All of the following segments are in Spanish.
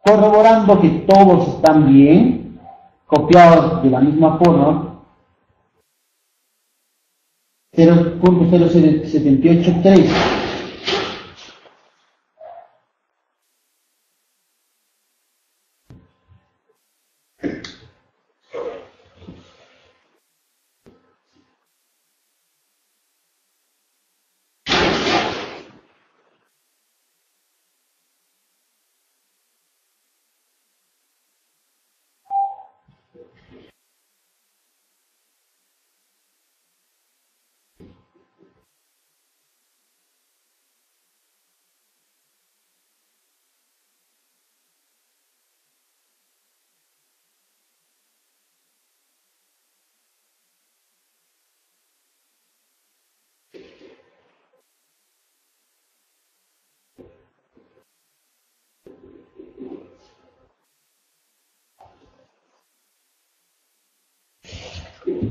corroborando que todos están bien, copiados de la misma forma. 0.0783.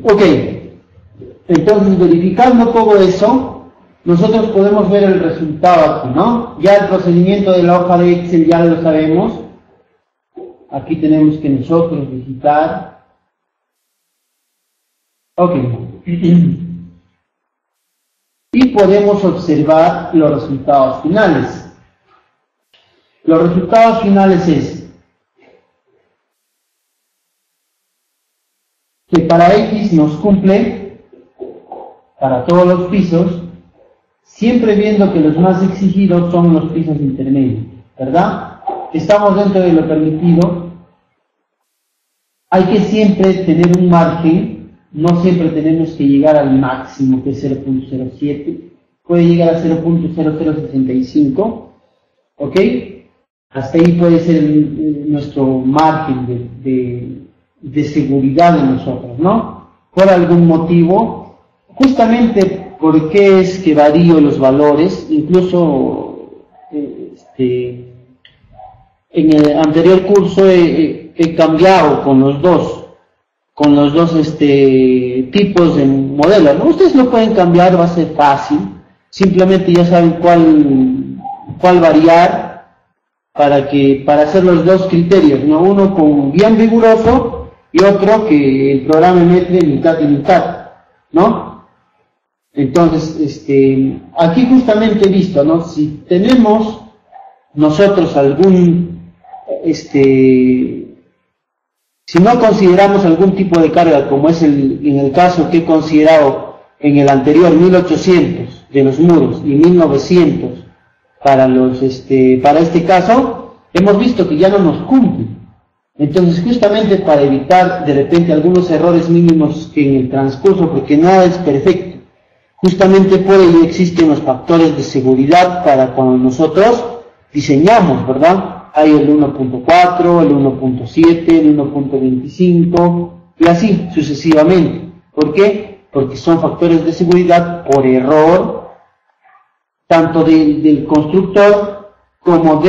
Ok, entonces verificando todo eso, nosotros podemos ver el resultado aquí, ¿no? Ya el procedimiento de la hoja de Excel ya lo sabemos. Aquí tenemos que nosotros digitar. Ok. Y podemos observar los resultados finales. Los resultados finales es que para X nos cumple para todos los pisos, siempre viendo que los más exigidos son los pisos intermedios, ¿verdad? Estamos dentro de lo permitido. Hay que siempre tener un margen, no siempre tenemos que llegar al máximo, que es 0.07, puede llegar a 0.0065, ¿ok? Hasta ahí puede ser nuestro margen de seguridad de nosotros, ¿no? Por algún motivo, justamente porque es que varío los valores, incluso en el anterior curso he cambiado con los dos tipos de modelos, ¿no? Ustedes lo pueden cambiar, va a ser fácil, simplemente ya saben cuál variar para hacer los dos criterios, ¿no? Uno con bien riguroso y otro que el programa mete mitad y mitad, ¿no? Entonces, aquí justamente he visto, ¿no? Si tenemos nosotros si no consideramos algún tipo de carga, como es en el caso que he considerado en el anterior, 1800 de los muros y 1900 para este caso, hemos visto que ya no nos cumple. Entonces, justamente para evitar de repente algunos errores mínimos que en el transcurso, porque nada es perfecto, justamente por ello existen los factores de seguridad para cuando nosotros diseñamos, ¿verdad? Hay el 1.4, el 1.7, el 1.25 y así sucesivamente. ¿Por qué? Porque son factores de seguridad por error, tanto del constructor como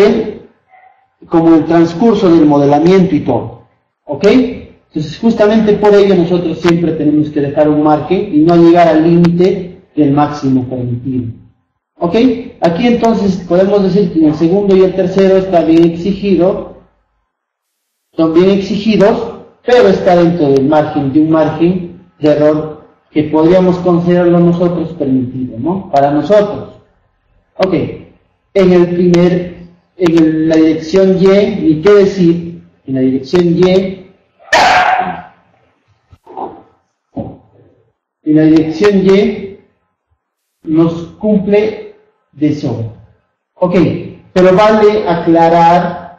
el transcurso del modelamiento y todo. ¿Ok? Entonces, justamente por ello nosotros siempre tenemos que dejar un margen y no llegar al límite del máximo permitido. ¿Ok? Aquí entonces podemos decir que en el segundo y el tercero está bien exigido, son bien exigidos, pero está dentro del margen, de un margen de error que podríamos considerarlo nosotros permitido, ¿no? Para nosotros. Ok, en la dirección Y, ni qué decir, en la dirección Y, nos cumple de sobra. Ok, pero vale aclarar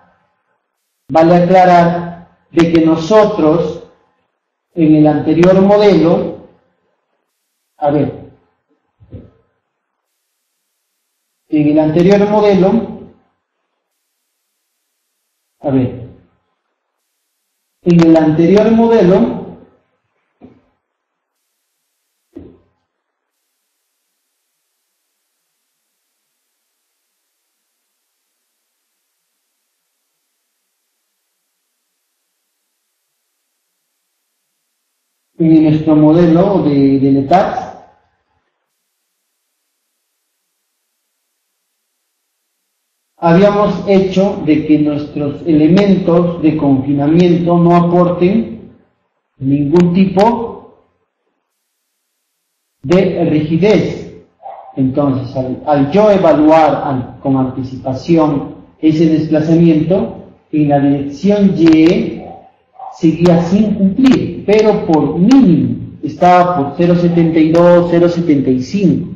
de que nosotros en el anterior modelo, en el anterior modelo en nuestro modelo de NETAX, habíamos hecho de que nuestros elementos de confinamiento no aporten ningún tipo de rigidez. Entonces, al yo evaluar con anticipación ese desplazamiento, en la dirección Y seguía sin cumplir, pero por mínimo, estaba por 0,72, 0,75.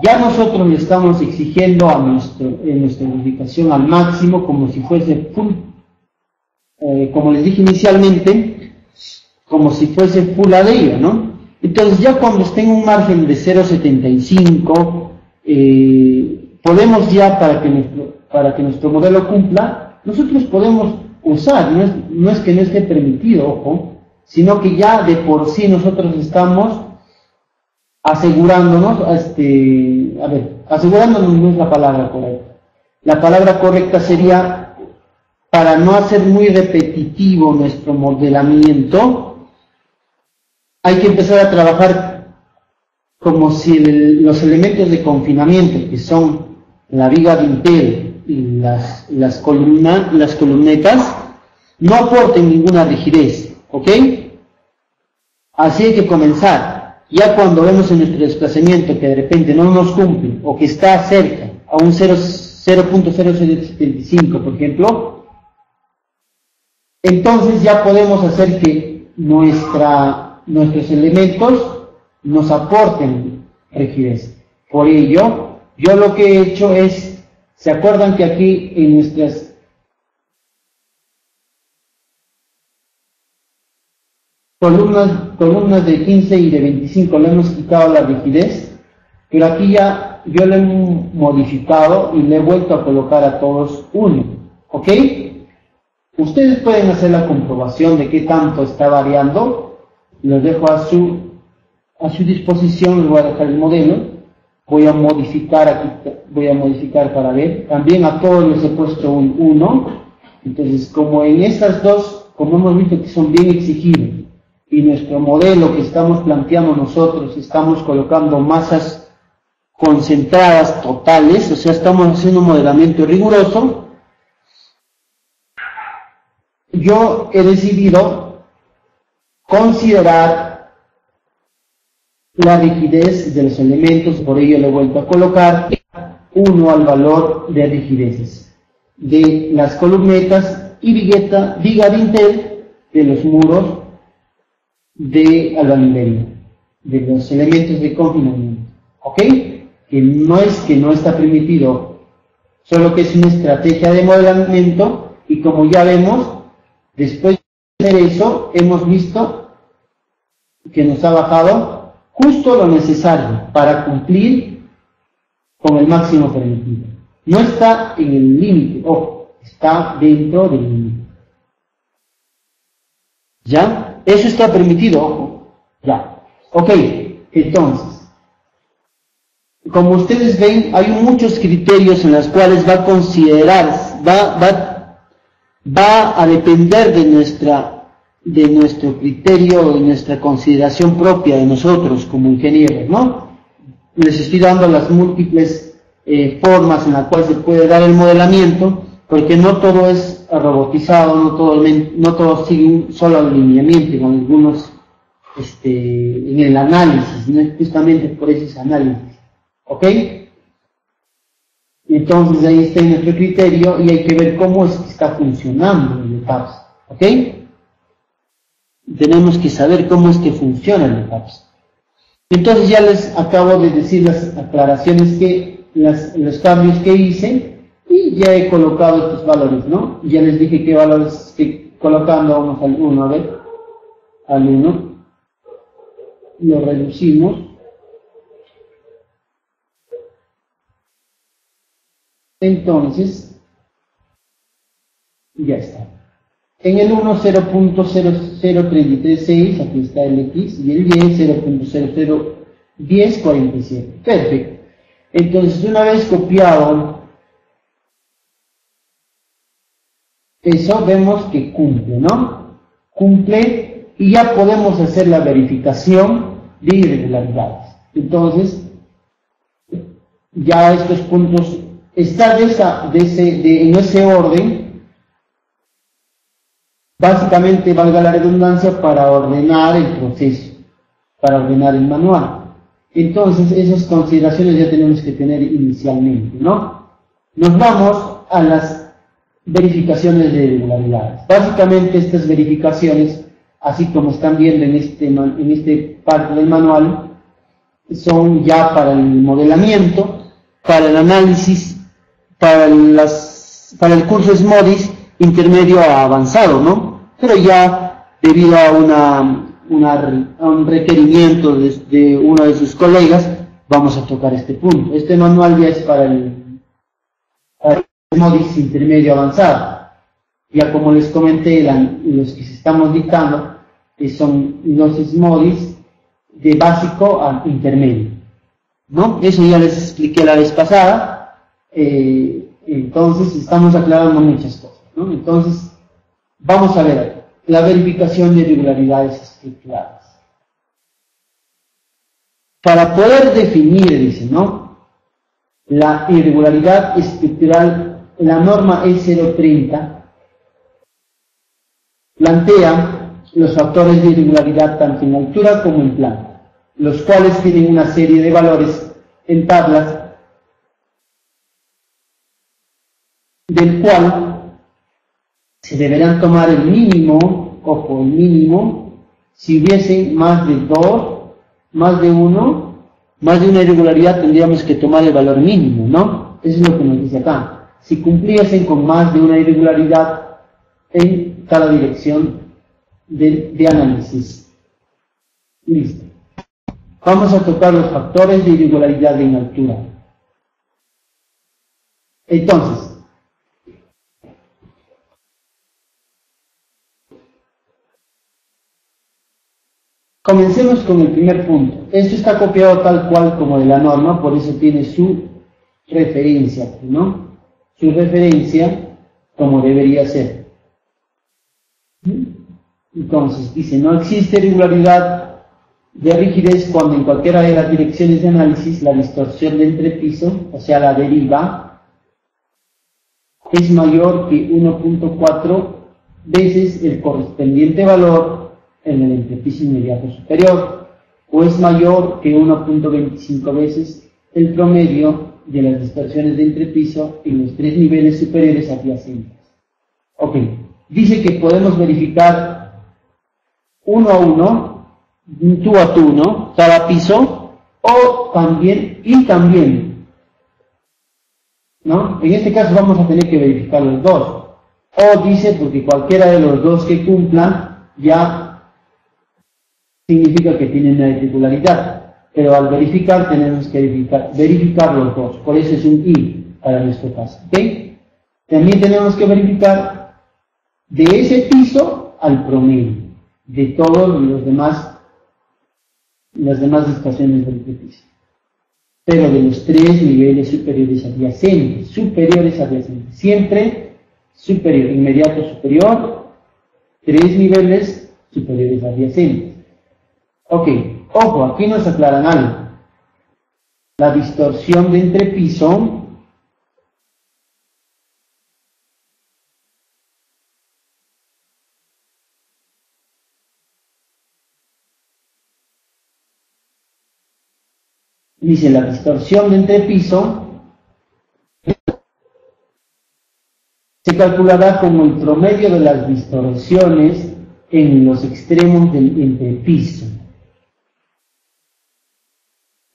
Ya nosotros le estamos exigiendo en nuestra verificación al máximo, como si fuese full, como les dije inicialmente, como si fuese full ADIO, ¿no? Entonces ya cuando esté en un margen de 0,75, podemos ya, para que nuestro modelo cumpla, nosotros podemos usar, no es que no esté permitido, ojo, sino que ya de por sí nosotros estamos asegurándonos, asegurándonos no es la palabra correcta. La palabra correcta sería, para no hacer muy repetitivo nuestro modelamiento, hay que empezar a trabajar como si los elementos de confinamiento, que son la viga dintel y las columnetas, no aporten ninguna rigidez, ¿ok? Así hay que comenzar. Ya cuando vemos en nuestro desplazamiento que de repente no nos cumple, o que está cerca, a un 0.0075, por ejemplo, entonces ya podemos hacer que nuestros elementos nos aporten rigidez. Por ello, yo lo que he hecho es, ¿se acuerdan que aquí en nuestras columnas de 15 y de 25 le hemos quitado la rigidez, pero aquí ya yo le he modificado y le he vuelto a colocar a todos uno, ¿ok? Ustedes pueden hacer la comprobación de qué tanto está variando, los dejo a su disposición, les voy a dejar el modelo, voy a modificar para ver, también a todos les he puesto un 1, entonces como en estas dos, como hemos visto que son bien exigidos, y nuestro modelo que estamos planteando nosotros, estamos colocando masas concentradas totales, o sea, estamos haciendo un modelamiento riguroso, yo he decidido considerar la rigidez de los elementos, por ello le he vuelto a colocar 1 al valor de rigideces de las columnetas y viga dintel de los muros de albañilería, de los elementos de confinamiento, ¿ok? Que no es que no está permitido, solo que es una estrategia de modelamiento, y como ya vemos, después de hacer eso, hemos visto que nos ha bajado justo lo necesario para cumplir con el máximo permitido. No está en el límite, ojo, está dentro del límite. ¿Ya? Eso está permitido, ojo. Ya. Ok, entonces, como ustedes ven, hay muchos criterios en los cuales va a considerar, va a depender de nuestro criterio, de nuestra consideración propia de nosotros como ingenieros, ¿no? Les estoy dando las múltiples formas en las cuales se puede dar el modelamiento, porque no todo es robotizado, no todo sigue un solo alineamiento, con algunos en el análisis, ¿no? Justamente por ese análisis, ¿ok? Entonces ahí está nuestro criterio y hay que ver cómo es que está funcionando el ETAPS, ¿ok? Tenemos que saber cómo es que funciona el ETAPS. Entonces ya les acabo de decir las aclaraciones los cambios que hice, y ya he colocado estos valores, ¿no? Ya les dije qué valores estoy colocando, vamos al 1, a ver, al 1, lo reducimos, entonces, ya está. En el 1, 0.00336, aquí está el X, y el Y, 0.001047, perfecto. Entonces, una vez copiado eso, vemos que cumple, ¿no? Cumple y ya podemos hacer la verificación de irregularidades. Entonces, ya estos puntos está en ese orden, básicamente, valga la redundancia, para ordenar el proceso, para ordenar el manual. Entonces, esas consideraciones ya tenemos que tener inicialmente, ¿no? Nos vamos a las verificaciones de irregularidades. Básicamente, estas verificaciones, así como están viendo en este parte del manual, son ya para el modelamiento, para el análisis, para el curso SMODIS intermedio a avanzado, ¿no? Pero ya debido a un requerimiento de uno de sus colegas, vamos a tocar este punto. Este manual ya es para el SMODIS intermedio avanzado. Ya como les comenté, los que se estamos dictando son los SMODIS de básico a intermedio, ¿no? Eso ya les expliqué la vez pasada. Entonces estamos aclarando muchas cosas, ¿no? Entonces vamos a ver la verificación de irregularidades estructurales. Para poder definir, dice, ¿no?, la irregularidad estructural, la norma E030 plantea los factores de irregularidad tanto en altura como en planta, los cuales tienen una serie de valores en tablas, del cual se deberán tomar el mínimo, ojo, el mínimo, si hubiese más de más de una irregularidad, tendríamos que tomar el valor mínimo, ¿no? Eso es lo que nos dice acá. Si cumpliesen con más de una irregularidad en cada dirección de análisis. Listo. Vamos a tocar los factores de irregularidad en altura. Entonces, comencemos con el primer punto. Esto está copiado tal cual como de la norma, por eso tiene su referencia, ¿no? Su referencia como debería ser. Entonces, dice, no existe irregularidad de rigidez cuando en cualquiera de las direcciones de análisis la distorsión de entrepiso, o sea, la deriva, es mayor que 1.4 veces el correspondiente valor en el entrepiso inmediato superior, o es mayor que 1.25 veces el promedio de las distorsiones de entrepiso en los 3 niveles superiores adyacentes. Ok, dice que podemos verificar uno a uno, tú a tú, ¿no?, cada piso, o también, ¿no? En este caso vamos a tener que verificar los dos, o dice porque cualquiera de los dos que cumplan ya significa que tienen una irregularidad, pero al verificar tenemos que verificar los dos, por eso es un I para nuestro caso, ¿ok? También tenemos que verificar de ese piso al promedio de todos las demás estaciones del piso, pero de los 3 niveles superiores adyacentes, siempre superior, inmediato superior, 3 niveles superiores adyacentes. Ok, ojo, aquí nos aclaran algo. La distorsión de entrepiso dice, la distorsión de entrepiso se calculará como el promedio de las distorsiones en los extremos del entrepiso.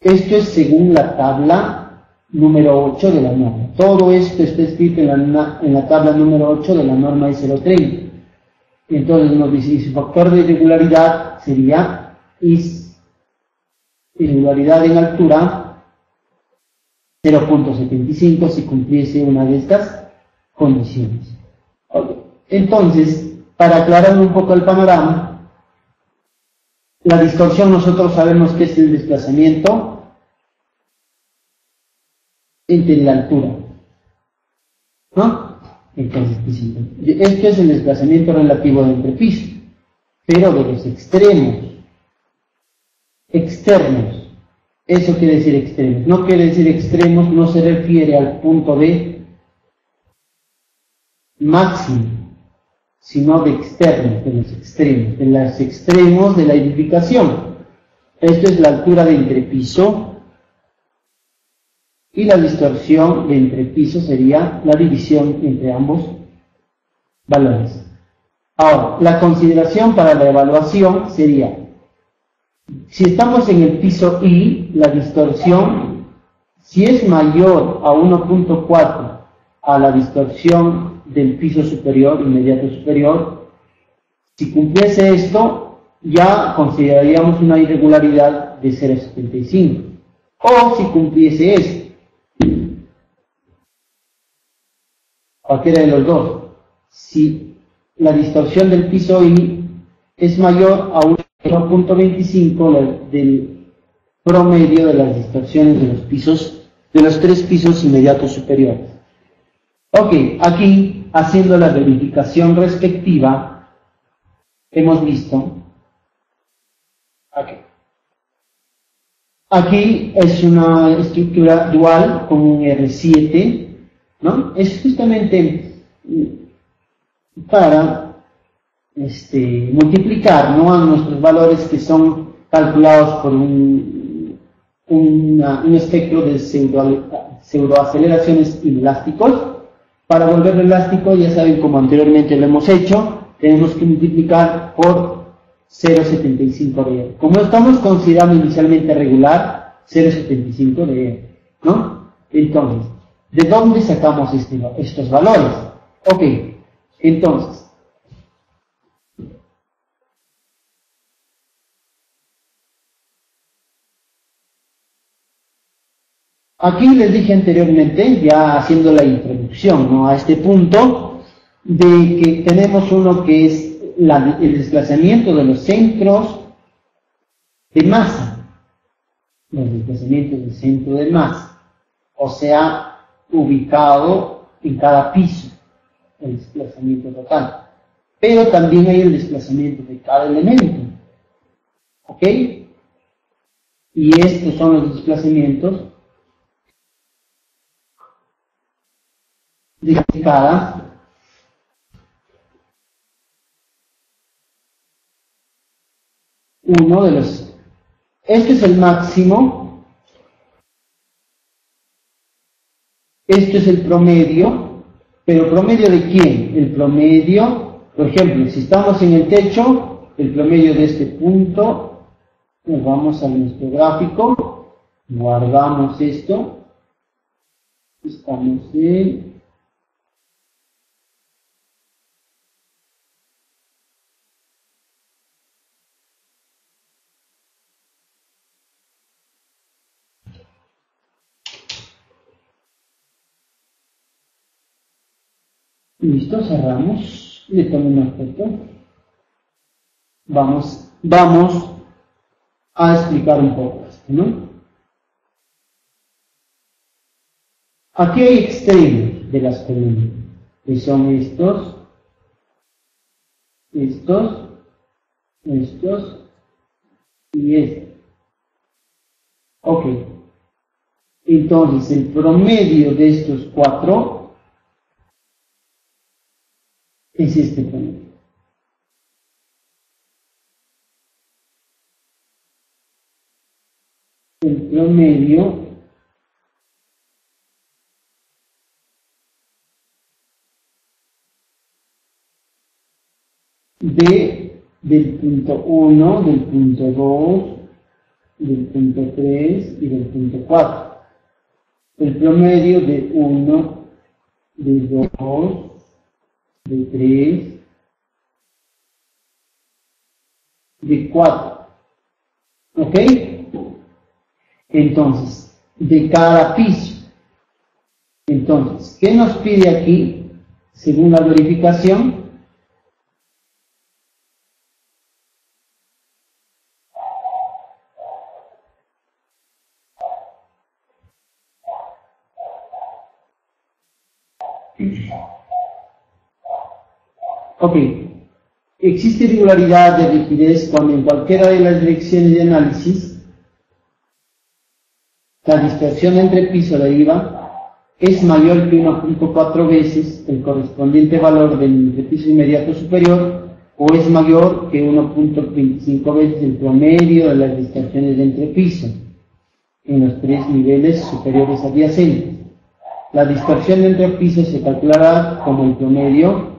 Esto es según la tabla número 8 de la norma. Todo esto está escrito en la tabla número 8 de la norma E030. Entonces nos dice, su factor de irregularidad sería irregularidad en altura 0.75 si cumpliese una de estas condiciones. Okay. Entonces, para aclarar un poco el panorama, la distorsión nosotros sabemos que es el desplazamiento entre la altura, ¿no? Entonces, esto es el desplazamiento relativo de entrepiso, pero de los extremos externos Eso quiere decir extremos. No quiere decir extremos, no se refiere al punto de máximo, sino de externos, de los extremos de la edificación. Esto es la altura de entrepiso y la distorsión de entrepiso sería la división entre ambos valores. Ahora, la consideración para la evaluación sería, si estamos en el piso I, la distorsión, si es mayor a 1.4 a la distorsión del piso superior, inmediato superior, si cumpliese esto, ya consideraríamos una irregularidad de 0.75. O si cumpliese esto, cualquiera de los dos, si la distorsión del piso I es mayor a 1.25 del promedio de las distorsiones de los pisos, de los tres pisos inmediatos superiores. Ok, aquí, haciendo la verificación respectiva, hemos visto, aquí es una estructura dual con un R7, ¿no? Es justamente para multiplicar, ¿no?, a nuestros valores que son calculados por un espectro de pseudoaceleraciones inelásticos. Para volverlo elástico, ya saben, como anteriormente lo hemos hecho, tenemos que multiplicar por 0.75 de E. Como estamos considerando inicialmente regular, 0.75 de E, ¿no? Entonces, ¿de dónde sacamos estos valores? Ok, entonces, aquí les dije anteriormente, ya haciendo la introducción, ¿no?, a este punto, de que tenemos uno que es el desplazamiento de los centros de masa, los desplazamientos del centro de masa, o sea, ubicado en cada piso, el desplazamiento total. Pero también hay el desplazamiento de cada elemento, ¿ok? Y estos son los desplazamientos de cada uno de los. Este es el máximo, esto es el promedio, pero ¿promedio de quién? El promedio, por ejemplo, si estamos en el techo, el promedio de este punto, nos vamos a nuestro gráfico, guardamos esto, estamos en listo, cerramos, le tomo una foto. Vamos a explicar un poco esto, ¿no? Aquí hay extremos de las columnas, que son estos y estos. Ok. Entonces, el promedio de estos cuatro es este promedio. El promedio del punto 1, del punto 2, del punto 3 y del punto 4. El promedio de 1, de 2, de 3, de 4. ¿Ok? Entonces, de cada piso. Entonces, ¿qué nos pide aquí, según la verificación? Ok, existe irregularidad de rigidez cuando en cualquiera de las direcciones de análisis la distorsión entre piso de IVA es mayor que 1.4 veces el correspondiente valor del entrepiso inmediato superior, o es mayor que 1.25 veces el promedio de las distorsiones de entrepiso en los tres niveles superiores adyacentes. La distorsión de entrepiso se calculará como el promedio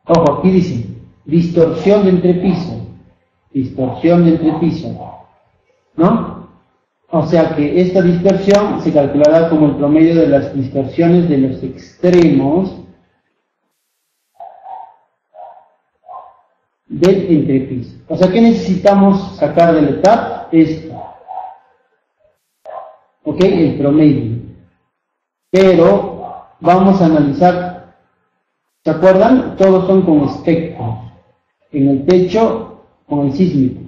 Ojo, aquí dice, distorsión de entrepiso, ¿no? O sea que esta distorsión se calculará como el promedio de las distorsiones de los extremos del entrepiso. O sea que necesitamos sacar del ETAP esto, ¿ok? El promedio. Pero vamos a analizar, ¿se acuerdan? Todos son con espectros. En el techo, con el sísmico.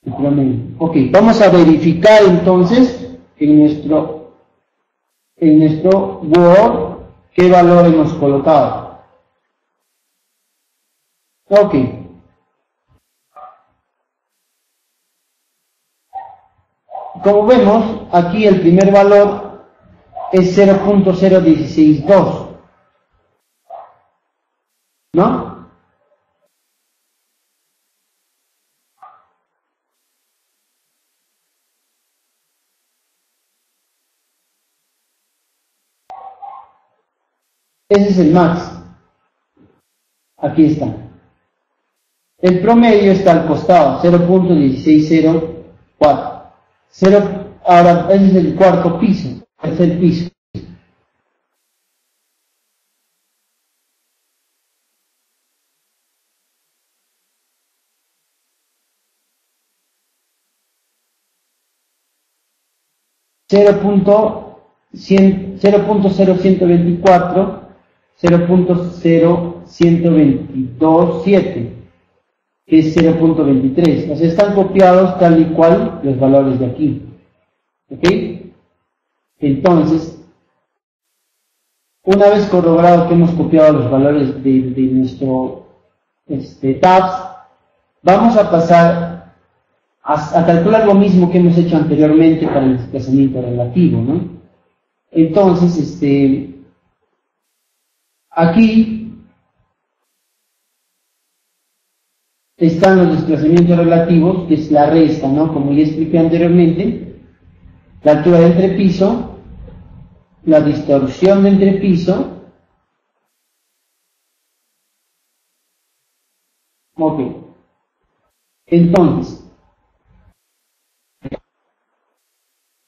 El promedio. Ok, vamos a verificar entonces en nuestro Word qué valor hemos colocado. Ok. Como vemos, aquí el primer valor es 0.0162. ¿No? Ese es el max. Aquí está. El promedio está al costado, 0.1604. Ahora, ese es el cuarto piso, tercer piso. Cero punto cero ciento veinticuatro, 0.0122.7, que es 0.23. O sea, están copiados tal y cual los valores de aquí. ¿Ok? Entonces, una vez corroborado que hemos copiado los valores de nuestro tabs, vamos a pasar a calcular lo mismo que hemos hecho anteriormente para el desplazamiento relativo, ¿no? Entonces, aquí están los desplazamientos relativos, que es la resta, ¿no? Como ya expliqué anteriormente, la altura de entrepiso, la distorsión de entrepiso. Ok. Entonces,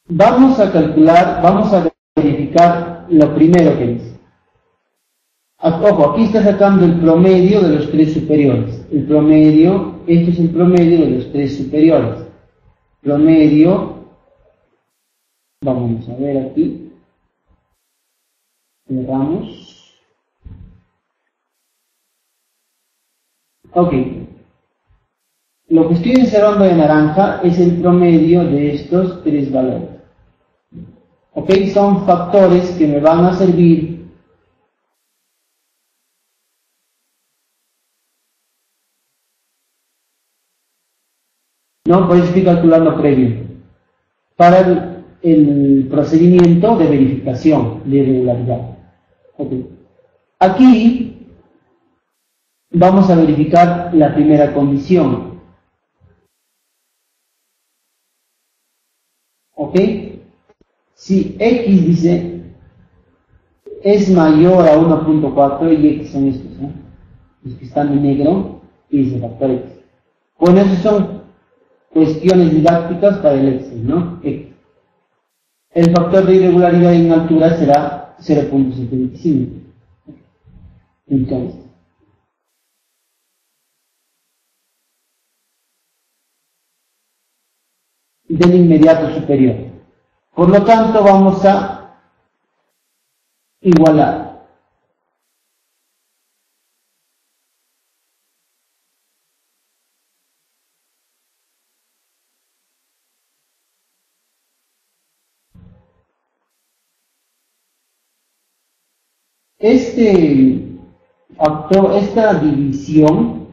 vamos a calcular, vamos a verificar lo primero que dice. Ojo, aquí está sacando el promedio de los tres superiores. El promedio, esto es el promedio de los tres superiores. Promedio, vamos a ver aquí. Cerramos. Ok. Lo que estoy encerrando de naranja es el promedio de estos tres valores. Ok, son factores que me van a servir no, por eso estoy calculando previo para el procedimiento de verificación de irregularidad. Okay. Aquí vamos a verificar la primera condición. ¿Ok? Si X dice es mayor a 1.4 y X son estos, ¿no? Los que están en negro, y es el factor X. Bueno, esos son cuestiones didácticas para el Excel, ¿no? X. El factor de irregularidad en altura será 0.75. Entonces, del inmediato superior. Por lo tanto, vamos a igualar. Esta división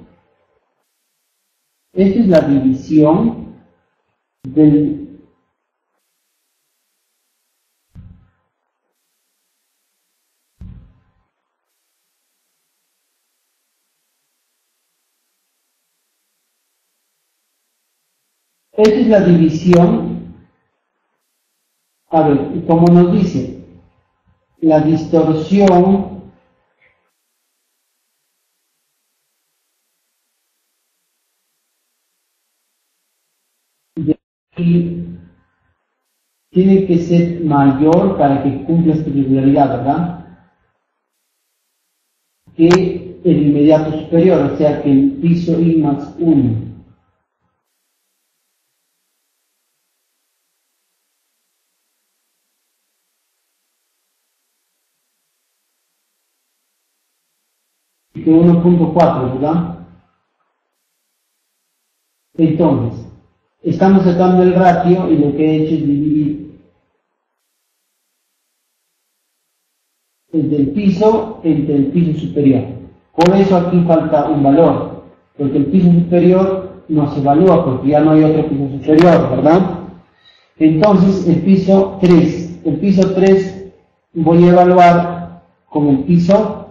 Esta es la división del Esta es la división, a ver, como nos dice, la distorsión tiene que ser mayor para que cumpla esta regularidad, ¿verdad? Que el inmediato superior, o sea que el piso I más 1. Que 1.4, ¿verdad? Entonces, estamos sacando el ratio y lo que he hecho es dividir el del piso entre el piso superior. Por eso aquí falta un valor, porque el piso superior no se evalúa porque ya no hay otro piso superior, ¿verdad? Entonces, el piso 3 voy a evaluar con el piso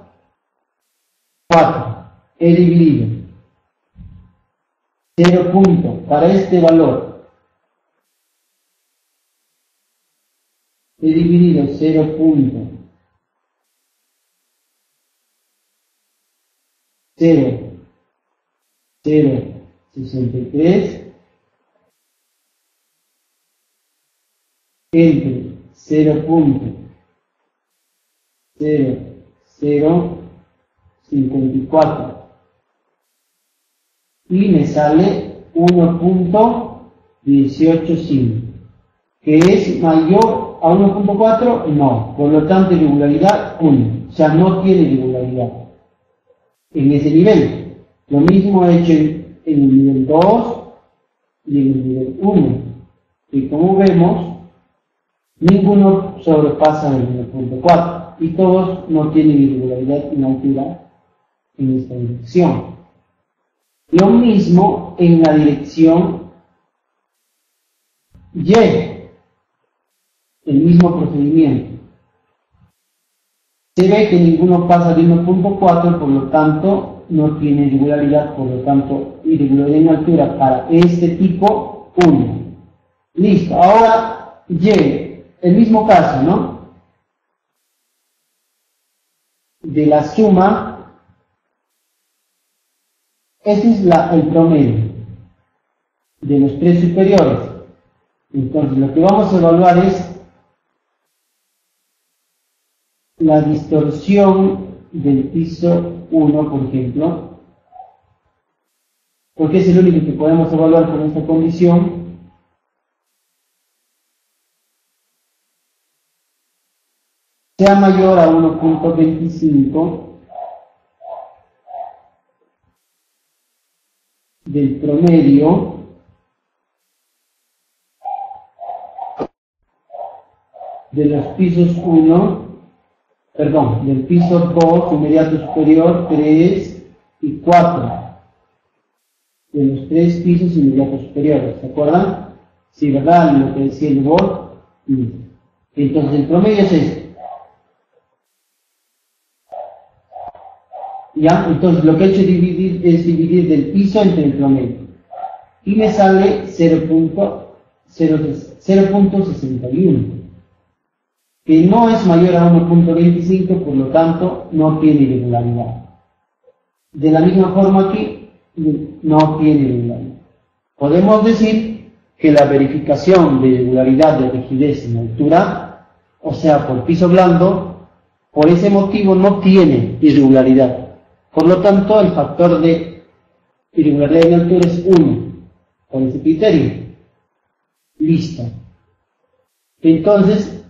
4. He dividido 0 punto para este valor. He dividido 0 punto 0.063 entre 0.0054 y me sale 1.185, que es mayor a 1.4, no, por lo tanto irregularidad 1, o sea, no tiene irregularidad en ese nivel. Lo mismo he hecho en el nivel 2 y en el nivel 1, y como vemos, ninguno sobrepasa el 1.4 y todos no tienen irregularidad en altura en esta dirección. Lo mismo en la dirección Y, el mismo procedimiento. Se ve que ninguno pasa de 1.4, por lo tanto no tiene irregularidad, por lo tanto irregularidad en altura para este tipo 1. Listo, ahora Y, el mismo caso, ¿no? De la suma. Ese es el promedio de los tres superiores. Entonces, lo que vamos a evaluar es la distorsión del piso 1, por ejemplo, porque es el único que podemos evaluar con esta condición. Sea mayor a 1.25 del promedio de los pisos 1, perdón, del piso 2, inmediato superior, 3 y 4, de los tres pisos inmediatos superiores, ¿se acuerdan? Sí, ¿verdad? Lo que decía el bot. Entonces el promedio es este. ¿Ya? Entonces lo que he hecho es dividir del piso entre el promedio. Y me sale 0.61, que no es mayor a 1.25, por lo tanto no tiene irregularidad. De la misma forma que no tiene irregularidad. Podemos decir que la verificación de irregularidad de rigidez en altura, o sea, por piso blando, por ese motivo no tiene irregularidad. Por lo tanto, el factor de irregularidad en altura es 1, por ese criterio. Listo. Entonces,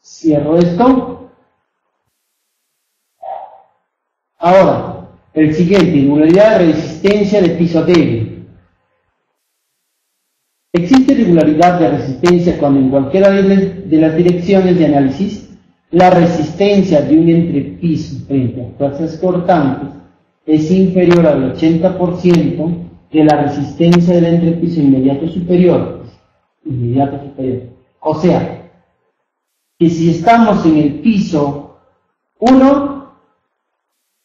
cierro esto. Ahora, el siguiente, irregularidad de resistencia de piso débil. Existe irregularidad de resistencia cuando en cualquiera de las direcciones de análisis la resistencia de un entrepiso frente a fuerzas cortantes es inferior al 80%, de la resistencia del entrepiso inmediato superior. O sea, que si estamos en el piso 1,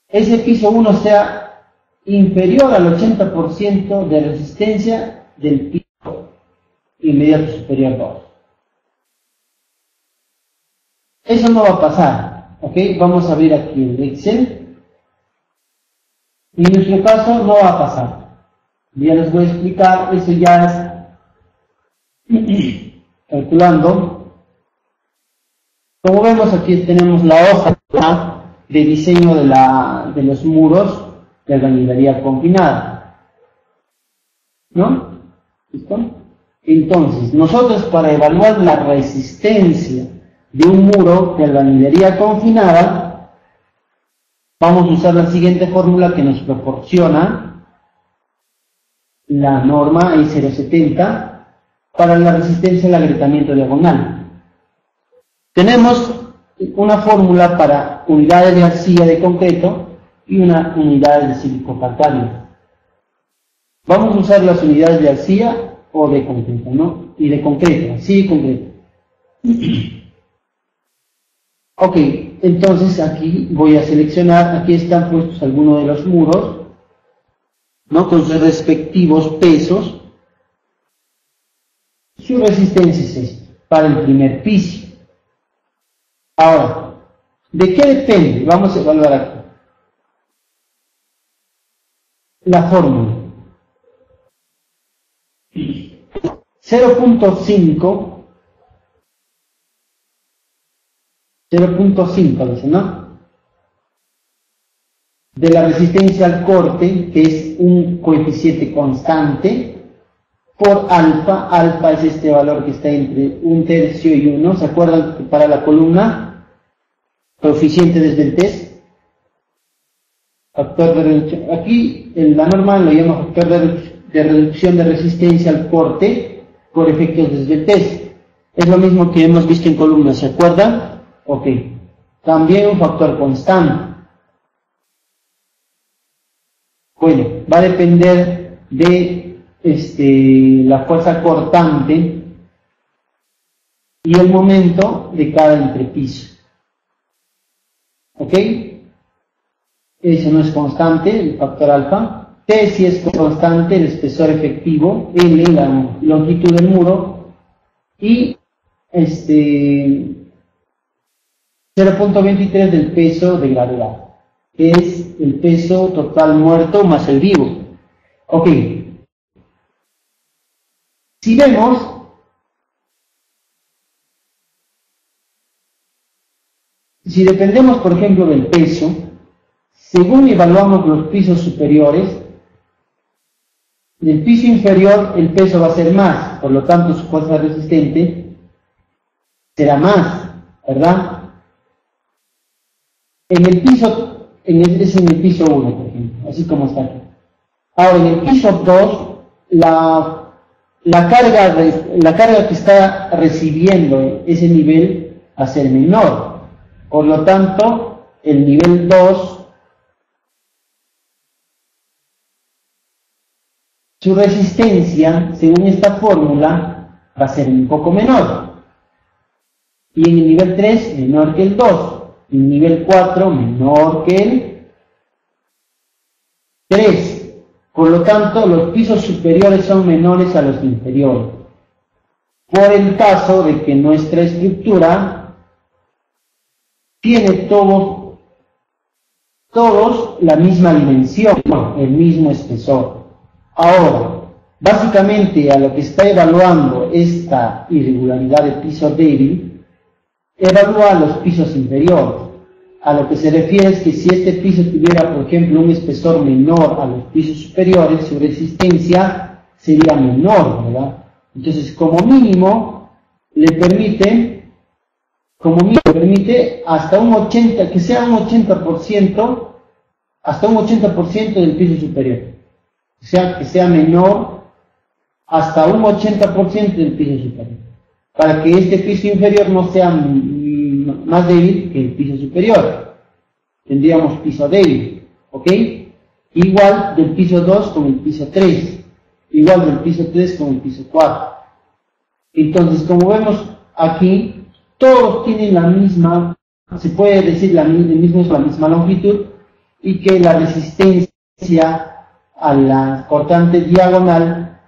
ese piso 1 sea inferior al 80% de resistencia del piso inmediato superior 2. Eso no va a pasar, ¿ok? Vamos a ver aquí el Excel. En nuestro caso no va a pasar. Ya les voy a explicar, eso ya es calculando. Como vemos aquí tenemos la hoja de diseño de los muros de albañilería confinada, ¿no? ¿Listo? Entonces, nosotros para evaluar la resistencia de un muro de albañilería confinada, vamos a usar la siguiente fórmula que nos proporciona la norma I070 para la resistencia al agrietamiento diagonal. Tenemos una fórmula para unidades de arcilla de concreto y una unidad de sílico calcáreo. Vamos a usar las unidades de arcilla o de concreto, ¿no? Y de concreto, arcilla y concreto. Ok, entonces aquí voy a seleccionar, aquí están puestos algunos de los muros, ¿no? Con sus respectivos pesos. Su resistencia es esta, para el primer piso. Ahora, ¿de qué depende? Vamos a evaluar aquí. La fórmula. 0.5, dice, ¿no? De la resistencia al corte, que es un coeficiente constante, por alfa. Alfa es este valor que está entre 1/3 y 1. ¿Se acuerdan que para la columna, coeficiente desde el test? Factor de reducción. Aquí en la norma lo llama factor de reducción de resistencia al corte por efectos desde el test. Es lo mismo que hemos visto en columna, ¿se acuerdan? Ok. También un factor constante. Bueno, va a depender de la fuerza cortante y el momento de cada entrepiso. ¿Ok? Eso no es constante, el factor alfa. T sí es constante, el espesor efectivo, L la longitud del muro, y 0.23 del peso de gravedad, que es el peso total muerto más el vivo. Ok. Si vemos, si dependemos, por ejemplo, del peso, según evaluamos los pisos superiores, del piso inferior el peso va a ser más, por lo tanto su fuerza resistente será más, ¿verdad? En el piso, es en el piso 1, por ejemplo, así como está aquí. Ahora, en el piso 2, la carga que está recibiendo ese nivel va a ser menor. Por lo tanto, el nivel 2, su resistencia, según esta fórmula, va a ser un poco menor. Y en el nivel 3, menor que el 2. En el nivel 4, menor que el 3. Por lo tanto, los pisos superiores son menores a los inferiores. Por el caso de que nuestra estructura tiene todos la misma dimensión, el mismo espesor. Ahora, básicamente a lo que está evaluando esta irregularidad de piso débil, evalúa los pisos inferiores. A lo que se refiere es que si este piso tuviera, por ejemplo, un espesor menor a los pisos superiores, su resistencia sería menor, ¿verdad? Entonces, como mínimo, le permite hasta un 80%, que sea un 80%, hasta un 80% del piso superior. O sea, que sea menor hasta un 80% del piso superior. Para que este piso inferior no sea más débil que el piso superior. Tendríamos piso débil, ¿ok? Igual del piso 2 con el piso 3. igual del piso 3 con el piso 4. Entonces, como vemos aquí, todos tienen la misma, se puede decir la misma longitud, y que la resistencia a la cortante diagonal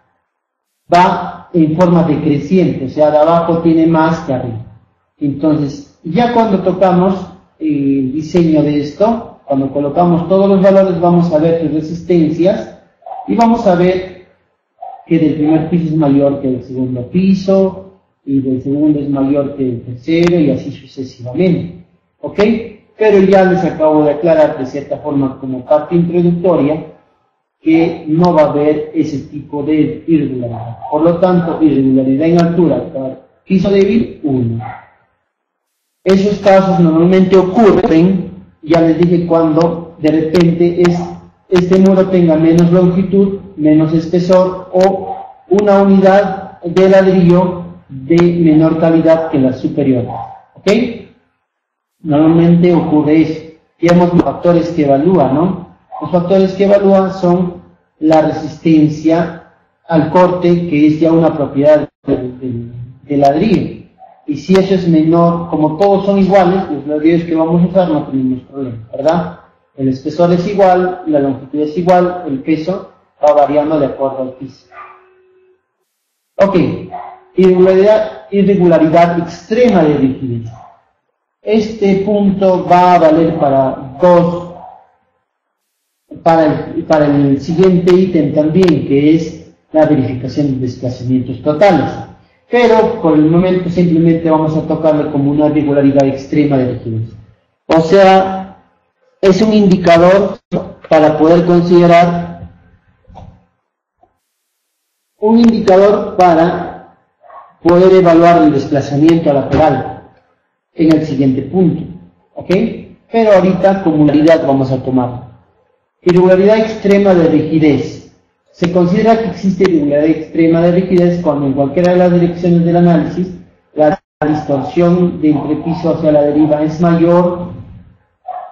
va en forma decreciente, o sea, de abajo tiene más que arriba. Entonces, ya cuando tocamos el diseño de esto, cuando colocamos todos los valores, vamos a ver las resistencias y vamos a ver que del primer piso es mayor que el segundo piso, y del segundo es mayor que el tercero, y así sucesivamente. ¿Ok? Pero ya les acabo de aclarar de cierta forma como parte introductoria que no va a haber ese tipo de irregularidad. Por lo tanto, irregularidad en altura para piso débil, 1. Esos casos normalmente ocurren, ya les dije, cuando de repente este muro tenga menos longitud, menos espesor o una unidad de ladrillo de menor calidad que la superior. ¿Ok? Normalmente ocurre eso. Tenemos los factores que evalúan, ¿no? Los factores que evalúan son la resistencia al corte, que es ya una propiedad del ladrillo. Y si eso es menor, como todos son iguales, los ladrillos que vamos a usar no tenemos problema, ¿verdad? El espesor es igual, la longitud es igual, el peso va variando de acuerdo al piso. Ok, irregularidad extrema de rigidez. Este punto va a valer para el siguiente ítem también, que es la verificación de desplazamientos totales. Pero por el momento simplemente vamos a tocarlo como una irregularidad extrema de rigidez. O sea, es un indicador para poder considerar para poder evaluar el desplazamiento lateral en el siguiente punto. ¿Ok? Pero ahorita como unidad vamos a tomar. Irregularidad extrema de rigidez. Se considera que existe irregularidad extrema de rigidez cuando en cualquiera de las direcciones del análisis la distorsión de entrepiso hacia la deriva es mayor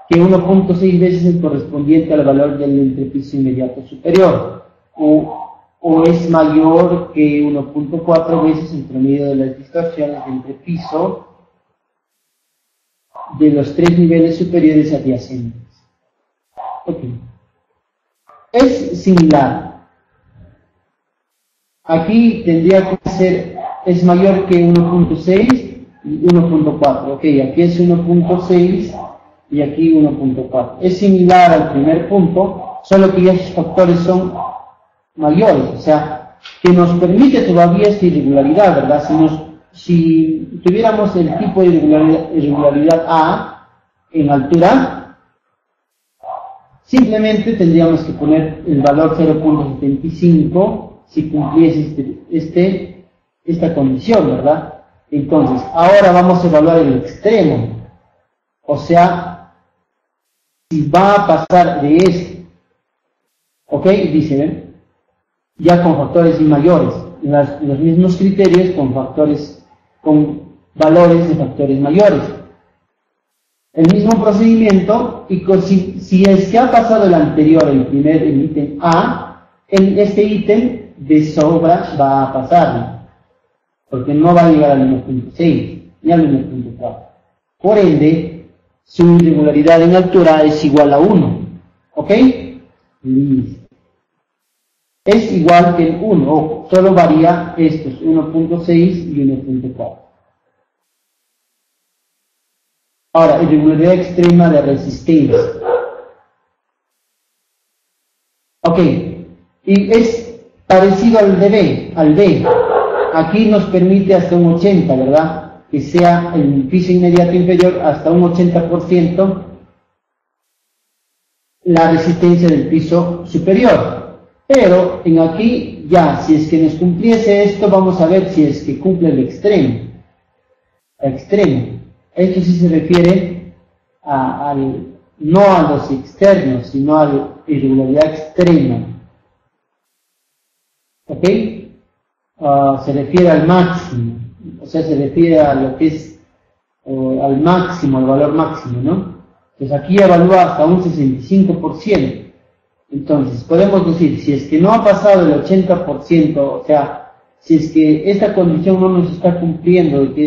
que 1.6 veces el correspondiente al valor del entrepiso inmediato superior, o es mayor que 1.4 veces el promedio de las distorsiones de entrepiso de los 3 niveles superiores adyacentes. Ok. Es similar. Aquí tendría que ser, es mayor que 1.6 y 1.4. Ok, aquí es 1.6 y aquí 1.4. Es similar al primer punto, solo que ya esos factores son mayores, o sea, que nos permite todavía esta irregularidad, ¿verdad? Si tuviéramos el tipo de irregularidad A en altura, simplemente tendríamos que poner el valor 0.75 si cumpliese esta condición, ¿verdad? Entonces, ahora vamos a evaluar el extremo, o sea, si va a pasar de esto, ¿ok? Dice, ¿ven? Ya con factores mayores, los mismos criterios con valores de factores mayores. El mismo procedimiento, y si es que ha pasado el anterior, el ítem A, este ítem de sobra va a pasar, porque no va a llegar al 1.6 ni al 1.4. Por ende, su irregularidad en altura es igual a 1. ¿Ok? Listo. Es igual que el 1, solo varía estos, 1.6 y 1.4. Ahora, irregularidad extrema de resistencia. Ok, y es parecido al B. Aquí nos permite hasta un 80, ¿verdad? Que sea el piso inmediato inferior hasta un 80% la resistencia del piso superior. Pero en aquí ya, si es que nos cumpliese esto, vamos a ver si es que cumple el extremo. Esto sí se refiere no a los externos, sino a la irregularidad extrema. ¿Ok? Se refiere al máximo, o sea, se refiere a lo que es al máximo, al valor máximo, ¿no? Pues aquí evalúa hasta un 65%. Entonces, podemos decir, si es que no ha pasado el 80%, o sea, si es que esta condición no nos está cumpliendo de que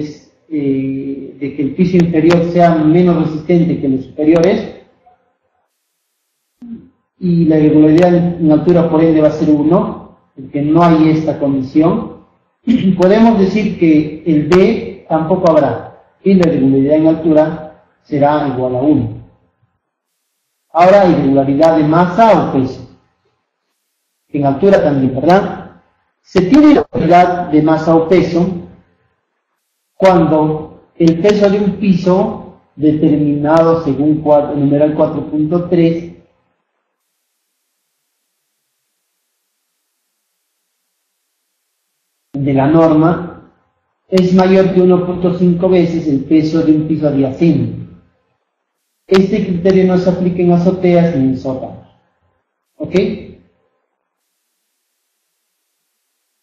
el piso inferior sea menos resistente que los superiores, y la irregularidad en altura por ende va a ser 1, porque no hay esta condición, podemos decir que el B tampoco habrá, y la irregularidad en altura será igual a 1. Ahora, irregularidad de masa o peso. En altura también, ¿verdad? Se tiene irregularidad de masa o peso cuando el peso de un piso determinado según el numeral 4.3 de la norma es mayor que 1.5 veces el peso de un piso adyacente. Este criterio no se aplica en azoteas ni en sótanos. ¿Ok?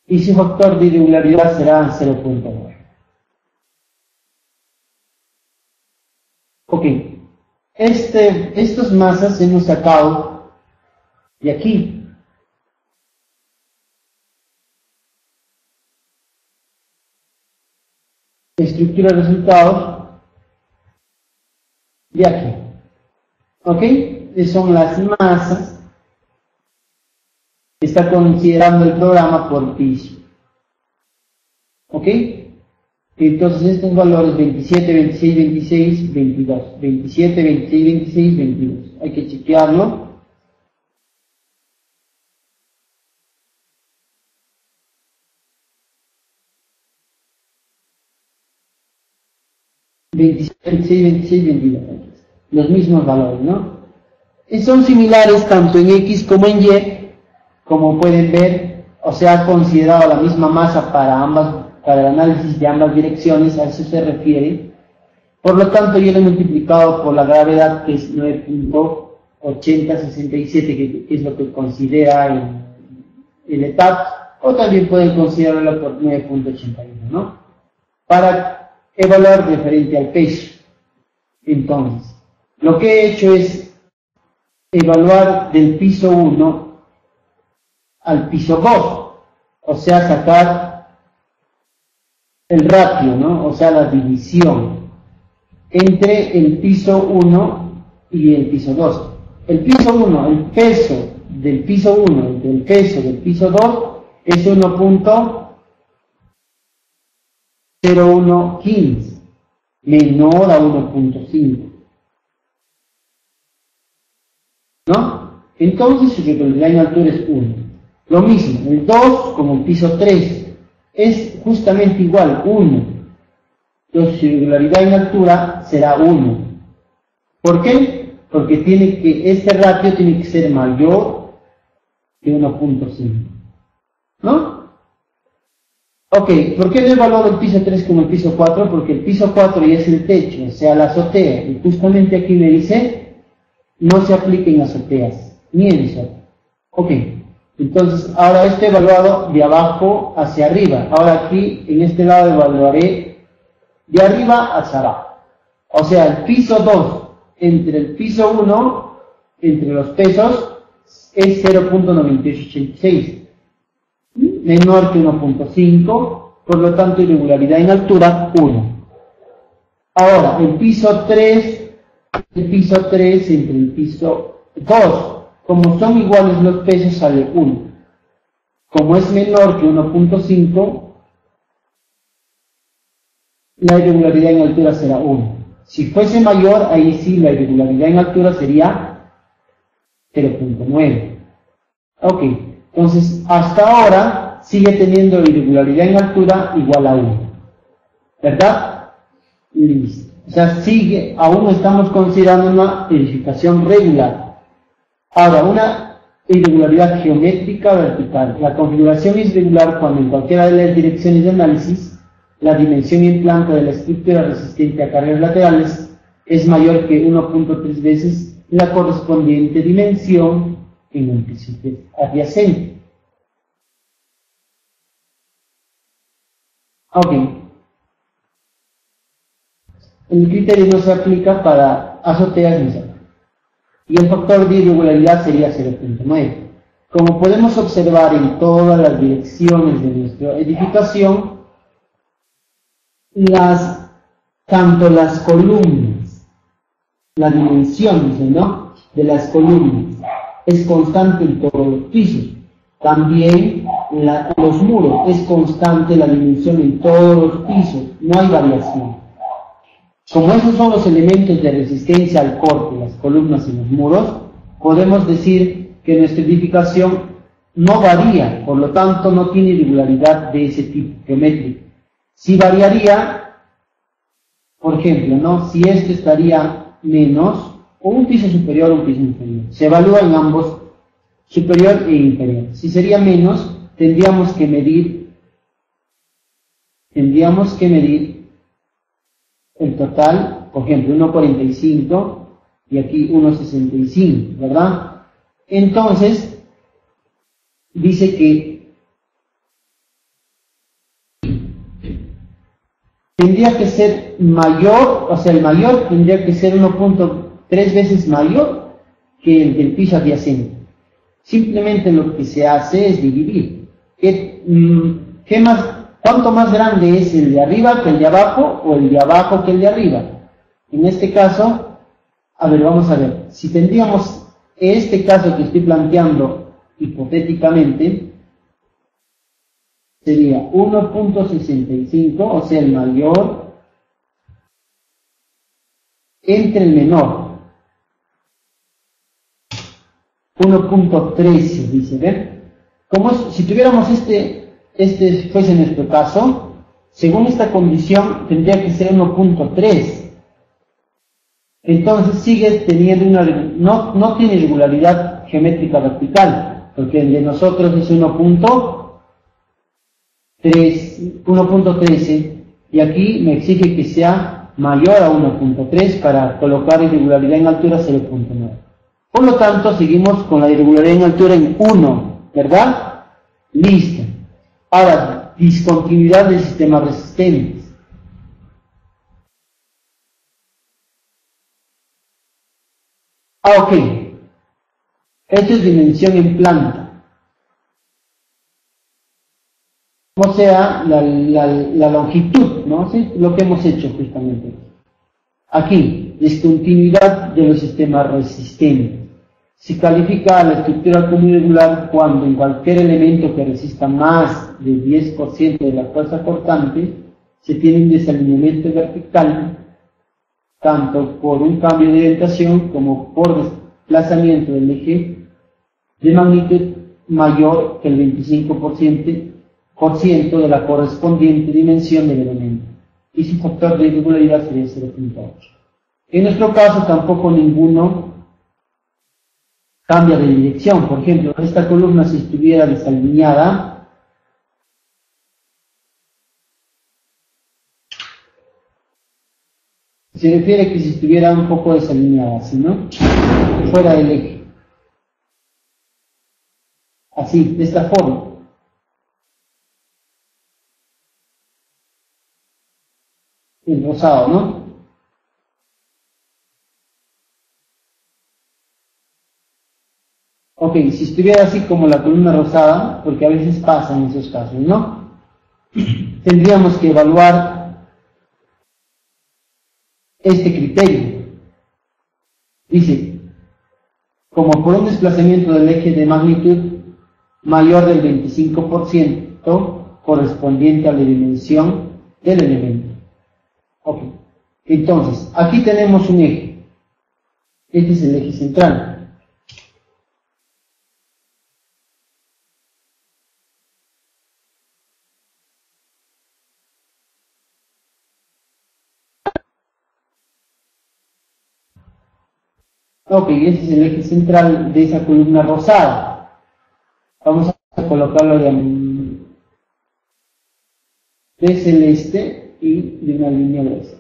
Y su factor de irregularidad será 0.9. Ok. Estas masas hemos sacado de aquí. Estructura de resultados de aquí. ¿Ok? Esas son las masas que está considerando el programa por piso. ¿Ok? Entonces estos valores 27, 26, 26, 22. 27, 26, 26, 22. Hay que chequearlo. ...26, 26, 22... los mismos valores, ¿no? Y son similares tanto en X como en Y, como pueden ver, o sea, considerado la misma masa para el análisis de ambas direcciones, a eso se refiere. Por lo tanto, yo lo he multiplicado por la gravedad, que es 9.8067, que es lo que considera el ETAP, o también pueden considerarlo por 9.81, ¿no? Para evaluar referente al peso. Entonces, lo que he hecho es evaluar del piso 1 al piso 2, o sea, sacar el ratio, ¿no? O sea, la división entre el piso 1 y el piso 2. El piso 1, el peso del piso 1 entre el peso del piso 2 es 1.0115 menor a 1.5. ¿No? Entonces su irregularidad en altura es 1. Lo mismo, el 2 como el piso 3 es justamente igual, 1. Entonces su irregularidad en altura será 1. ¿Por qué? Porque este ratio tiene que ser mayor que 1.5. ¿No? Ok, ¿por qué no he evaluado el piso 3 como el piso 4? Porque el piso 4 ya es el techo, o sea, la azotea. Y justamente aquí me dice, no se aplica en azoteas, ni en sótano. Ok, entonces ahora esto he evaluado de abajo hacia arriba. Ahora aquí, en este lado, evaluaré de arriba hacia abajo. O sea, el piso 2 entre el piso 1, entre los pesos, es 0.9886. Menor que 1.5, por lo tanto irregularidad en altura 1. Ahora, el piso 3 entre el piso 2, como son iguales los pesos sale 1. Como es menor que 1.5, la irregularidad en altura será 1. Si fuese mayor, ahí sí la irregularidad en altura sería 0.9. Ok, entonces hasta ahora sigue teniendo irregularidad en altura igual a 1. ¿Verdad? Listo. O sea, aún estamos considerando una edificación regular. Ahora, una irregularidad geométrica vertical. La configuración es regular cuando en cualquiera de las direcciones de análisis la dimensión en planta de la estructura resistente a cargas laterales es mayor que 1.3 veces la correspondiente dimensión en un piso adyacente. Ok. El criterio no se aplica para azoteas ni sótanos. y el factor de irregularidad sería 0.9. Como podemos observar en todas las direcciones de nuestra edificación, tanto las columnas, la dimensión, ¿no?, de las columnas es constante en todos los pisos. También los muros es constante la dimensión en todos los pisos, no hay variación. Como esos son los elementos de resistencia al corte, las columnas y los muros, podemos decir que nuestra edificación no varía, por lo tanto no tiene irregularidad de ese tipo geométrico. Si variaría, por ejemplo, ¿no?, si este estaría menos, o un piso superior o un piso inferior, se evalúa en ambos, superior e inferior. Si sería menos, tendríamos que medir el total, por ejemplo, 1,45 y aquí 1,65, ¿verdad? Entonces, dice que tendría que ser mayor, o sea, el mayor tendría que ser 1,3 veces mayor que el del piso adyacente. Simplemente lo que se hace es dividir. ¿Cuánto más grande es el de arriba que el de abajo, o el de abajo que el de arriba? En este caso, vamos a ver, si tendríamos este caso que estoy planteando hipotéticamente, sería 1,65, o sea, el mayor, entre el menor. 1,13 dice, ¿ven? Como si tuviéramos este fuese nuestro caso, según esta condición tendría que ser 1,3. Entonces sigue teniendo no tiene irregularidad geométrica vertical, porque el de nosotros es 1,13 y aquí me exige que sea mayor a 1,3 para colocar irregularidad en altura 0,9. Por lo tanto, seguimos con la irregularidad en altura en 1, ¿verdad? Listo. Ahora, discontinuidad de sistemas resistentes. Ok. Esto es dimensión en planta. O sea, la longitud, ¿no? ¿Sí? Lo que hemos hecho justamente. Aquí, discontinuidad de los sistemas resistentes. Se califica a la estructura como irregular cuando en cualquier elemento que resista más del 10% de la fuerza cortante se tiene un desalineamiento vertical, tanto por un cambio de orientación como por desplazamiento del eje de magnitud mayor que el 25% de la correspondiente dimensión del elemento, y su factor de irregularidad sería 0.8. En nuestro caso tampoco ninguno cambia de dirección. Por ejemplo, esta columna, si estuviera desalineada, se refiere que si estuviera un poco desalineada, ¿sí, no? Fuera del eje. Así, de esta forma. El rosado, ¿no? Ok, si estuviera así como la columna rosada, porque a veces pasa en esos casos, ¿no? Tendríamos que evaluar este criterio. Dice, como por un desplazamiento del eje de magnitud mayor del 25% correspondiente a la dimensión del elemento. Ok, entonces, aquí tenemos un eje. Este es el eje central. Ok, ese es el eje central de esa columna rosada. Vamos a colocarlo de celeste y de una línea gruesa.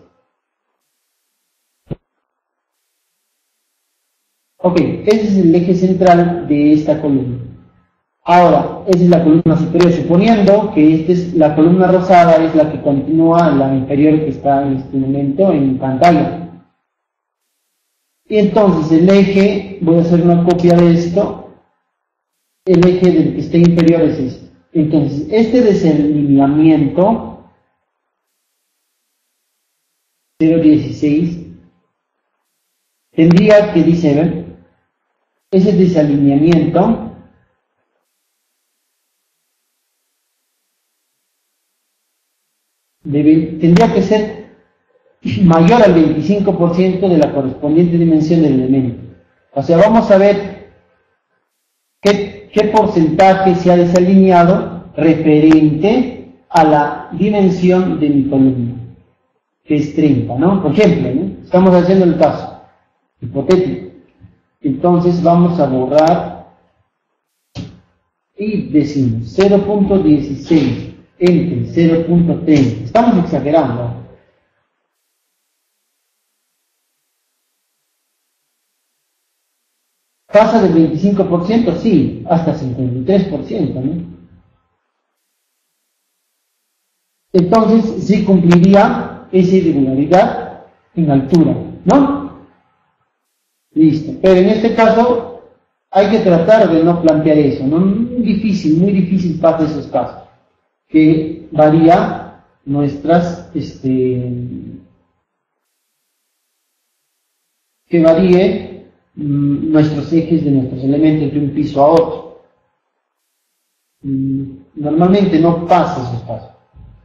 Ok, ese es el eje central de esta columna. Ahora, esa es la columna superior, suponiendo que esta es la columna rosada, es la que continúa la inferior que está en este momento en pantalla. Y entonces el eje, voy a hacer una copia de esto, el eje del que esté inferior es este. Entonces, este desalineamiento 0,16 tendría que, dice, ¿ver? Ese desalineamiento tendría que ser mayor al 25% de la correspondiente dimensión del elemento. O sea, vamos a ver qué porcentaje se ha desalineado referente a la dimensión de mi columna, que es 30, ¿no? Por ejemplo, ¿no? Estamos haciendo el caso hipotético. Entonces vamos a borrar y decimos 0,16 entre 0,30. Estamos exagerando. ¿Pasa del 25%? Sí, hasta 53%, ¿no? Entonces sí cumpliría esa irregularidad en altura, ¿no? Listo. Pero en este caso hay que tratar de no plantear eso, ¿no? Muy difícil pasa esos casos, que varía que varíe nuestros ejes de nuestros elementos de un piso a otro. Normalmente no pasa esos casos.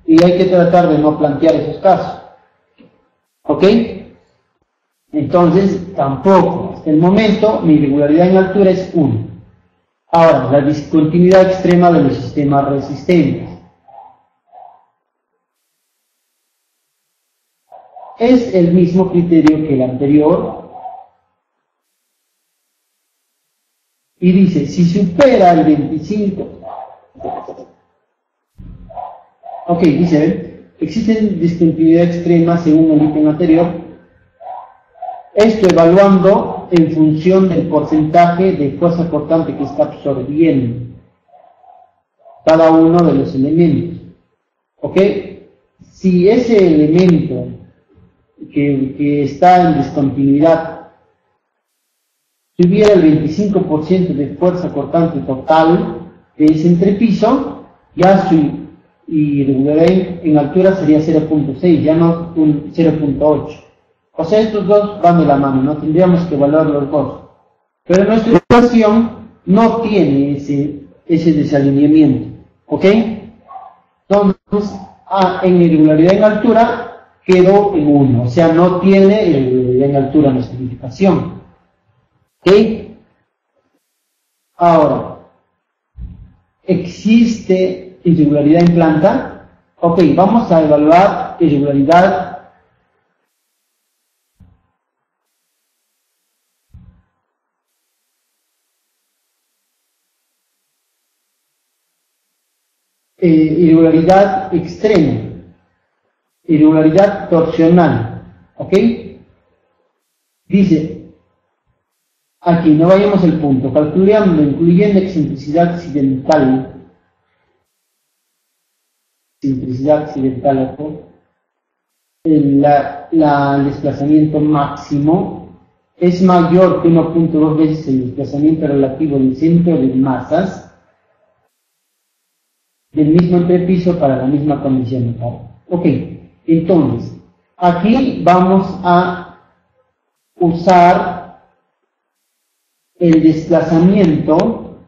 Y hay que tratar de no plantear esos casos. ¿Ok? Entonces, tampoco. Hasta el momento, mi irregularidad en altura es 1. Ahora, la discontinuidad extrema de los sistemas resistentes. Es el mismo criterio que el anterior. Y dice, si supera el 25, ok, dice, existen discontinuidad extrema según el ítem anterior, esto evaluando en función del porcentaje de fuerza cortante que está absorbiendo cada uno de los elementos, ok, si ese elemento que está en discontinuidad tuviera el 25% de fuerza cortante total de ese entrepiso, ya su irregularidad en altura sería 0,6, ya no un 0,8. O sea, estos dos van de la mano, no tendríamos que evaluar los dos. Pero nuestra ecuación no tiene ese desalineamiento, ¿ok? Entonces, en irregularidad en altura quedó en 1, o sea, no tiene irregularidad en altura nuestra indicación. ¿Ok? Ahora, ¿existe irregularidad en planta? Ok, vamos a evaluar irregularidad irregularidad extrema, irregularidad torsional. ¿Ok? Dice, aquí no vayamos al punto, calculando, incluyendo excentricidad accidental, ¿ok? El desplazamiento máximo es mayor que 1,2 veces el desplazamiento relativo del centro de masas del mismo entrepiso para la misma condición de carga. Ok, entonces, aquí vamos a usar el desplazamiento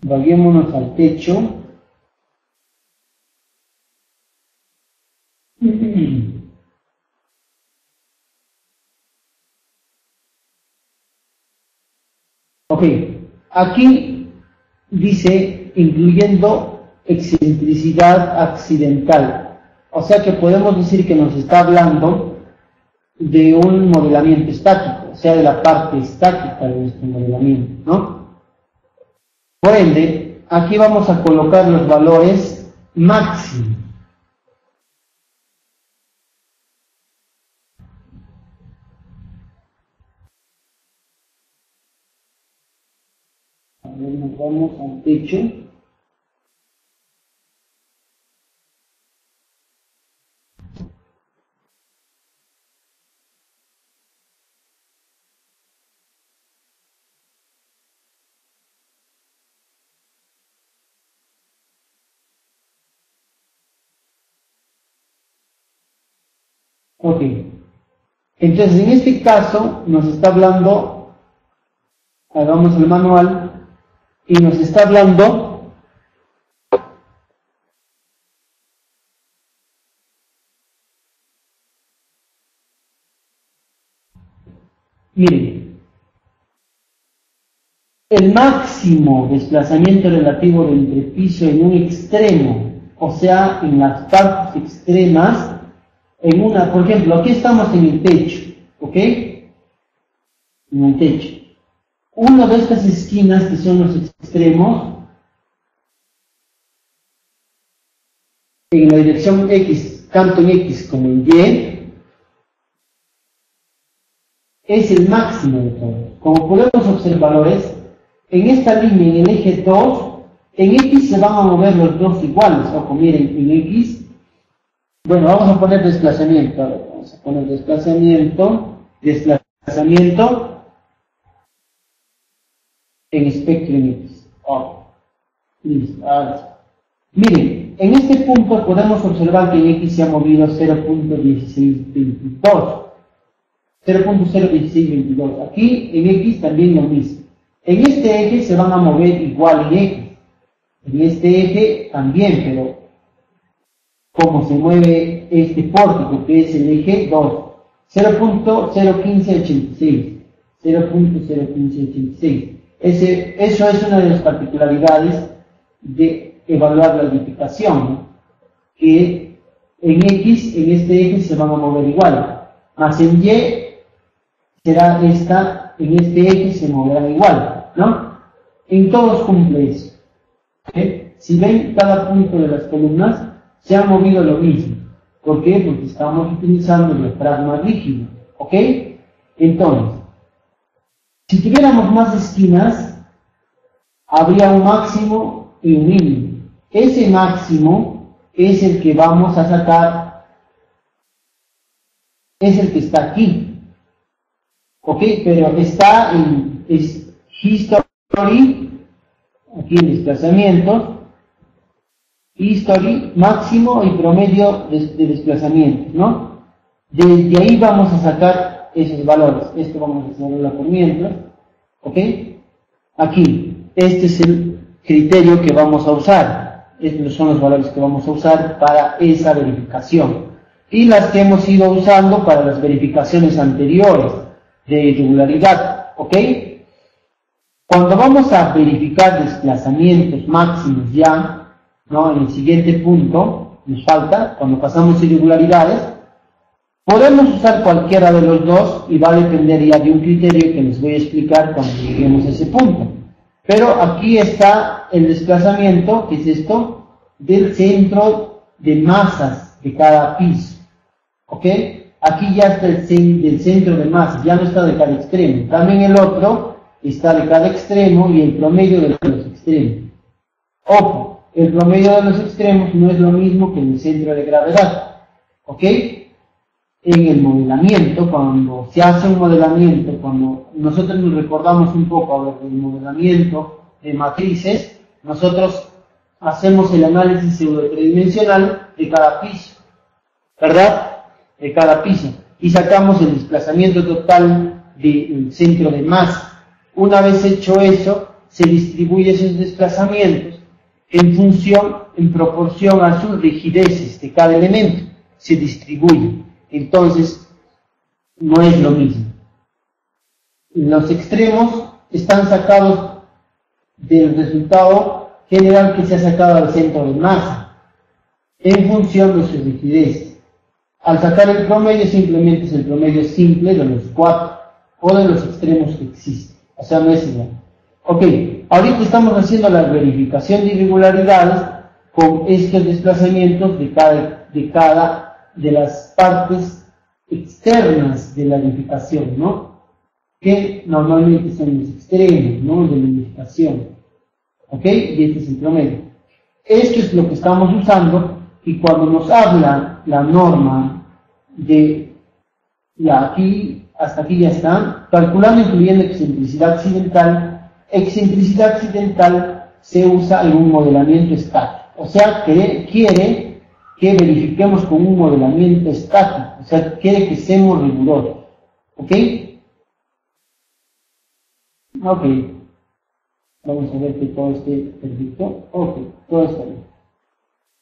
vayámonos al techo. Ok, aquí dice incluyendo excentricidad accidental. O sea que podemos decir que nos está hablando de un modelamiento estático, o sea, de la parte estática de nuestro modelamiento, ¿no? Por ende, aquí vamos a colocar los valores máximos. A ver, nos vamos al techo. Ok. Entonces, en este caso, nos está hablando, hagamos el manual, y nos está hablando miren, el máximo desplazamiento relativo del entrepiso en un extremo, o sea, en las partes extremas, en una, por ejemplo, aquí estamos en el techo, ¿ok? En el techo. Una de estas esquinas que son los extremos, en la dirección X, tanto en X como en Y, es el máximo de todo. Como podemos observar, valores, en esta línea, en el eje 2, en X se van a mover los dos iguales. Ojo, miren, en X, bueno, vamos a poner desplazamiento. A ver, vamos a poner desplazamiento en espectro en X. Oh, listo, ahora. Miren, en este punto podemos observar que en X se ha movido 0.1622. 0.01622. Aquí en X también lo mismo. En este eje se van a mover igual en X. En este eje también, pero como se mueve este pórtico, que es el eje 2. 0.01586. 0.01586. Eso es una de las particularidades de evaluar la edificación, ¿no? Que en X, en este eje se van a mover igual, más en Y será esta, en este eje se moverán igual, ¿no? En todos cumple eso. ¿Okay? Si ven, cada punto de las columnas se ha movido lo mismo. ¿Por qué? Porque estamos utilizando el diafragma rígido, ¿ok? Entonces, si tuviéramos más esquinas, habría un máximo y un mínimo. Ese máximo es el que vamos a sacar, es el que está aquí, ¿ok? Pero está en history, aquí en desplazamientos, history, máximo y promedio de desplazamientos, ¿no? Desde ahí vamos a sacar esos valores. Esto vamos a hacerlo por mientras, ¿ok? Aquí, este es el criterio que vamos a usar. Estos son los valores que vamos a usar para esa verificación. Y las que hemos ido usando para las verificaciones anteriores de irregularidad, ¿ok? Cuando vamos a verificar desplazamientos máximos ya, ¿no? En el siguiente punto, nos falta, cuando pasamos irregularidades, podemos usar cualquiera de los dos y va a depender ya de un criterio que les voy a explicar cuando lleguemos a ese punto. Pero aquí está el desplazamiento, que es esto, del centro de masas de cada piso. ¿Ok? Aquí ya está del centro de masas, ya no está de cada extremo. También el otro está de cada extremo y el promedio de los extremos. Ojo, el promedio de los extremos no es lo mismo que el centro de gravedad. ¿Ok? En el modelamiento, cuando se hace un modelamiento, cuando nosotros nos recordamos un poco del modelamiento de matrices, nosotros hacemos el análisis pseudo-tridimensional de cada piso, ¿verdad? De cada piso, y sacamos el desplazamiento total del centro de masa. Una vez hecho eso, se distribuye esos desplazamientos en proporción a sus rigideces de cada elemento, se distribuye. Entonces, no es lo mismo. Los extremos están sacados del resultado general que se ha sacado al centro de masa, en función de su rigidez. Al sacar el promedio, simplemente es el promedio simple de los cuatro, o de los extremos que existen. O sea, no es igual. Ok, ahorita estamos haciendo la verificación de irregularidades con estos desplazamientos de las partes externas de la edificación, ¿no? Que normalmente son los extremos, ¿no? De la edificación. ¿Ok? Y este es el promedio. Esto es lo que estamos usando, y cuando nos habla la norma de aquí, hasta aquí ya está, calculando incluyendo excentricidad accidental se usa en un modelamiento estático. O sea, que quiere que verifiquemos con un modelamiento estático, o sea, quiere que seamos rigurosos, ¿ok? Ok, vamos a ver que todo esté perfecto, ok, todo está bien.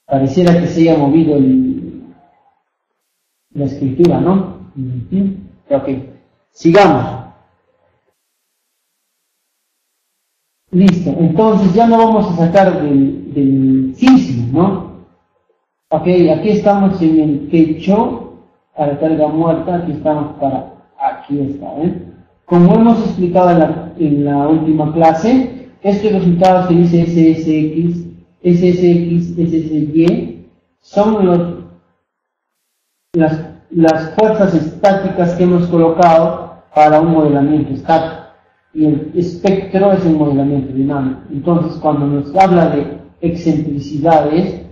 Pareciera que se haya movido la escritura, ¿no? Ok, sigamos. Listo, entonces ya no vamos a sacar del sismo, ¿no? Ok, aquí estamos en el techo para carga muerta, aquí estamos aquí está, ¿eh? Como hemos explicado en la última clase, estos resultados que dice SSX, SSY, son las fuerzas estáticas que hemos colocado para un modelamiento estático. Y el espectro es un modelamiento dinámico. Entonces, cuando nos habla de excentricidades,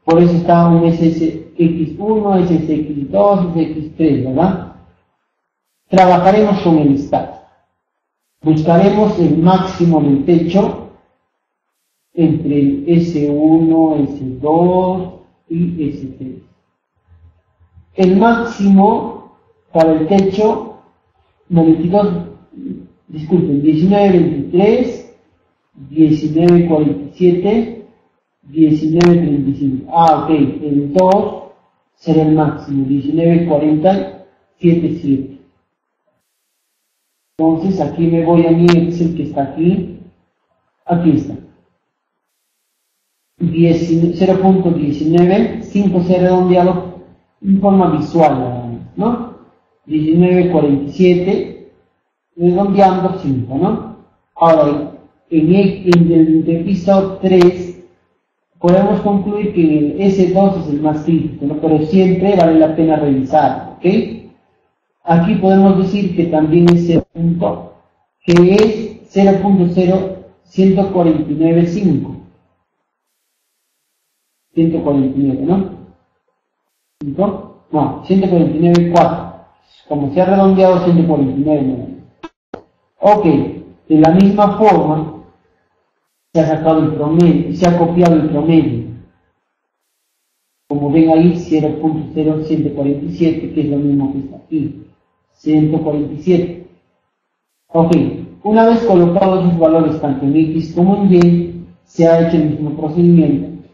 por eso está un SSX1, SSX2, SSX3, ¿verdad? Trabajaremos con el estático. Buscaremos el máximo del techo entre el S1, S2 y S3. El máximo para el techo 1923, 1947, 1935. Ok, el 2 será el máximo, 1940, 77. Entonces aquí me voy a mi Excel que está aquí está. 0.19, 5 se ha redondeado en forma visual, ¿no? 1947, redondeando 5, ¿no? Ahora, en el piso 3, podemos concluir que el S2 es el más crítico, ¿no? Pero siempre vale la pena revisar, ¿ok? Aquí podemos decir que también es 0. Que es 0.0149.5. 149, ¿no? 5, no, 149.4. Como se ha redondeado, 149. Ok, de la misma forma, se ha sacado el promedio, se ha copiado el promedio. Como ven ahí, 0.0147, que es lo mismo que está aquí. 147. Ok, una vez colocados los valores tanto en X como en Y, se ha hecho el mismo procedimiento.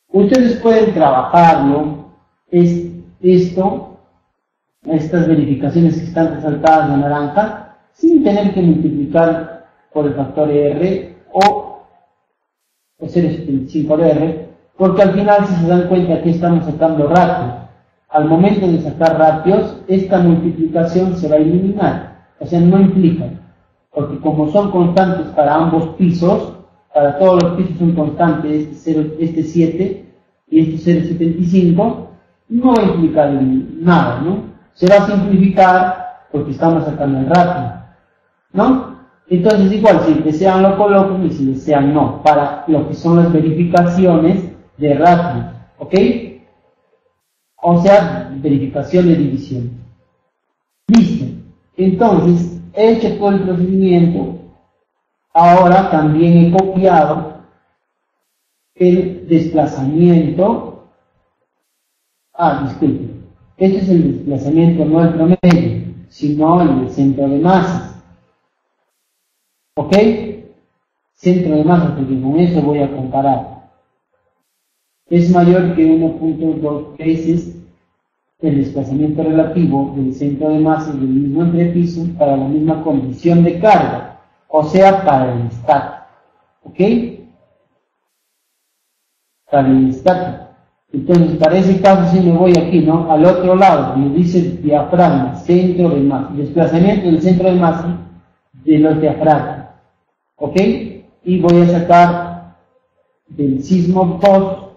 Ustedes pueden trabajarlo, estas verificaciones que están resaltadas en naranja, sin tener que multiplicar por el factor R o 0.75 de R, porque al final, si se dan cuenta que estamos sacando ratios, al momento de sacar ratios, esta multiplicación se va a eliminar, o sea, no implica, porque como son constantes para ambos pisos, para todos los pisos son constantes, este 7 y este 0.75, no va a implicar nada, ¿no? Se va a simplificar porque estamos sacando el ratio, ¿no? Entonces igual, si desean lo colocan y si desean no, para lo que son las verificaciones de ratio, ¿ok? O sea, verificación de división. Listo. Entonces, he hecho todo el procedimiento. Ahora también he copiado el desplazamiento. Disculpe. Este es el desplazamiento, no el promedio, sino el del centro de masas. ¿Ok? Centro de masas, porque con eso voy a comparar. Es mayor que 1.2 veces el desplazamiento relativo del centro de masas del mismo entrepiso para la misma condición de carga, o sea, para el estático. ¿Ok? Para el estático. Entonces, para ese caso, si me voy aquí, ¿no? Al otro lado, me dice diafragma, centro de masa, desplazamiento del centro de masa de los diafragmas. ¿Ok? Y voy a sacar del sismo 2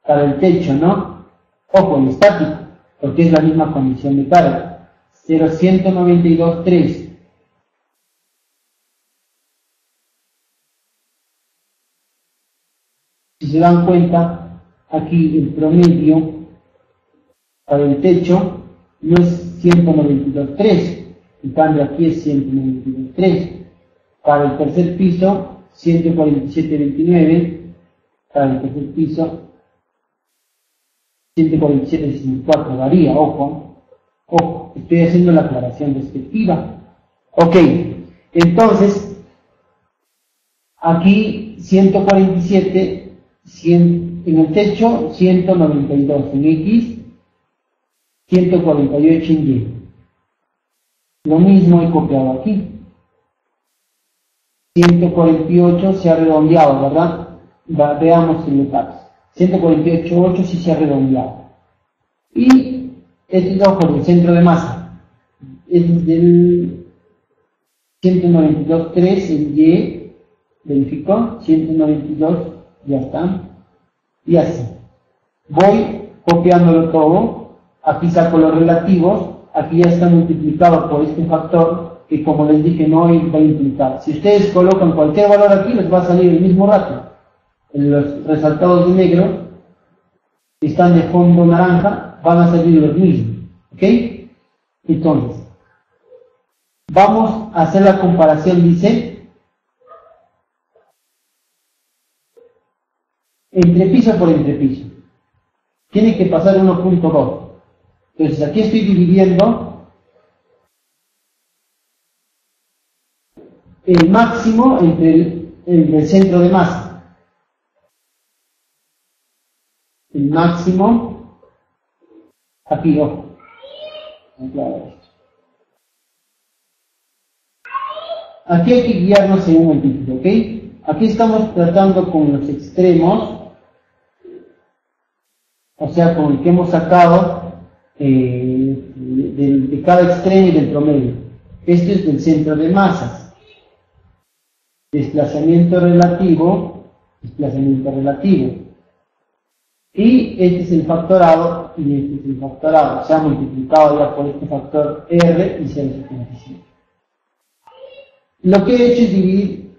para el techo, ¿no? Ojo, el estático, porque es la misma condición de carga. 0.192.3. Si se dan cuenta, aquí el promedio para el techo no es 192.3, en cambio aquí es 192.3. Para el tercer piso, 147.29. Para el tercer piso, 147,64 varía, ojo, estoy haciendo la aclaración respectiva. Ok, entonces, aquí 147, en el techo 192, en X 148 en Y. Lo mismo he copiado aquí. 148 se ha redondeado, ¿verdad? Veamos el detalle. 148,8 sí se ha redondeado. Y este es, ojo, del centro de masa. Es del 192,3 en Y. Verificó. 192, ya está. Y así. Voy copiándolo todo. Aquí saco los relativos. Aquí ya está multiplicado por este factor que, como les dije, no va a implicar. Si ustedes colocan cualquier valor aquí, les va a salir el mismo ratio. En los resaltados de negro, que están de fondo naranja, van a salir los mismos. ¿Ok? Entonces, vamos a hacer la comparación, dice, entrepiso por entrepiso. Tiene que pasar 1.2. Entonces, aquí estoy dividiendo el máximo entre el centro de masa. El máximo, aquí, ojo. Aquí hay que guiarnos según el título, ¿ok? Aquí estamos tratando con los extremos, o sea, con el que hemos sacado de cada extremo y del promedio. Esto es del centro de masas. Desplazamiento relativo. Y este es el factorado y este es el factorado. Se ha multiplicado ya por este factor R y 0,75. Lo que he hecho es dividir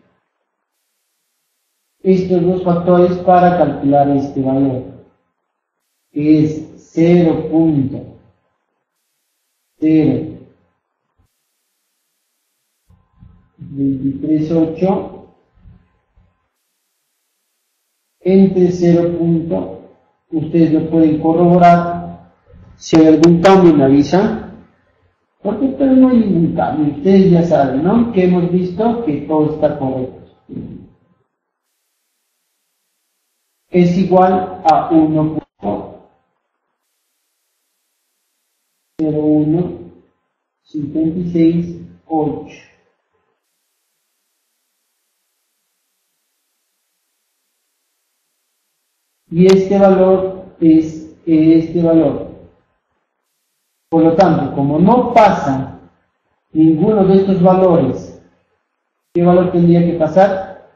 estos dos factores para calcular este valor, que es 0.023,8 entre 0. Ustedes lo pueden corroborar. Si hay algún cambio me avisan, porque pero no hay ningún cambio. Ustedes ya saben, ¿no? Que hemos visto que todo está correcto. Es igual a 1.01568. Y este valor es este valor. Por lo tanto, como no pasa ninguno de estos valores, ¿qué valor tendría que pasar?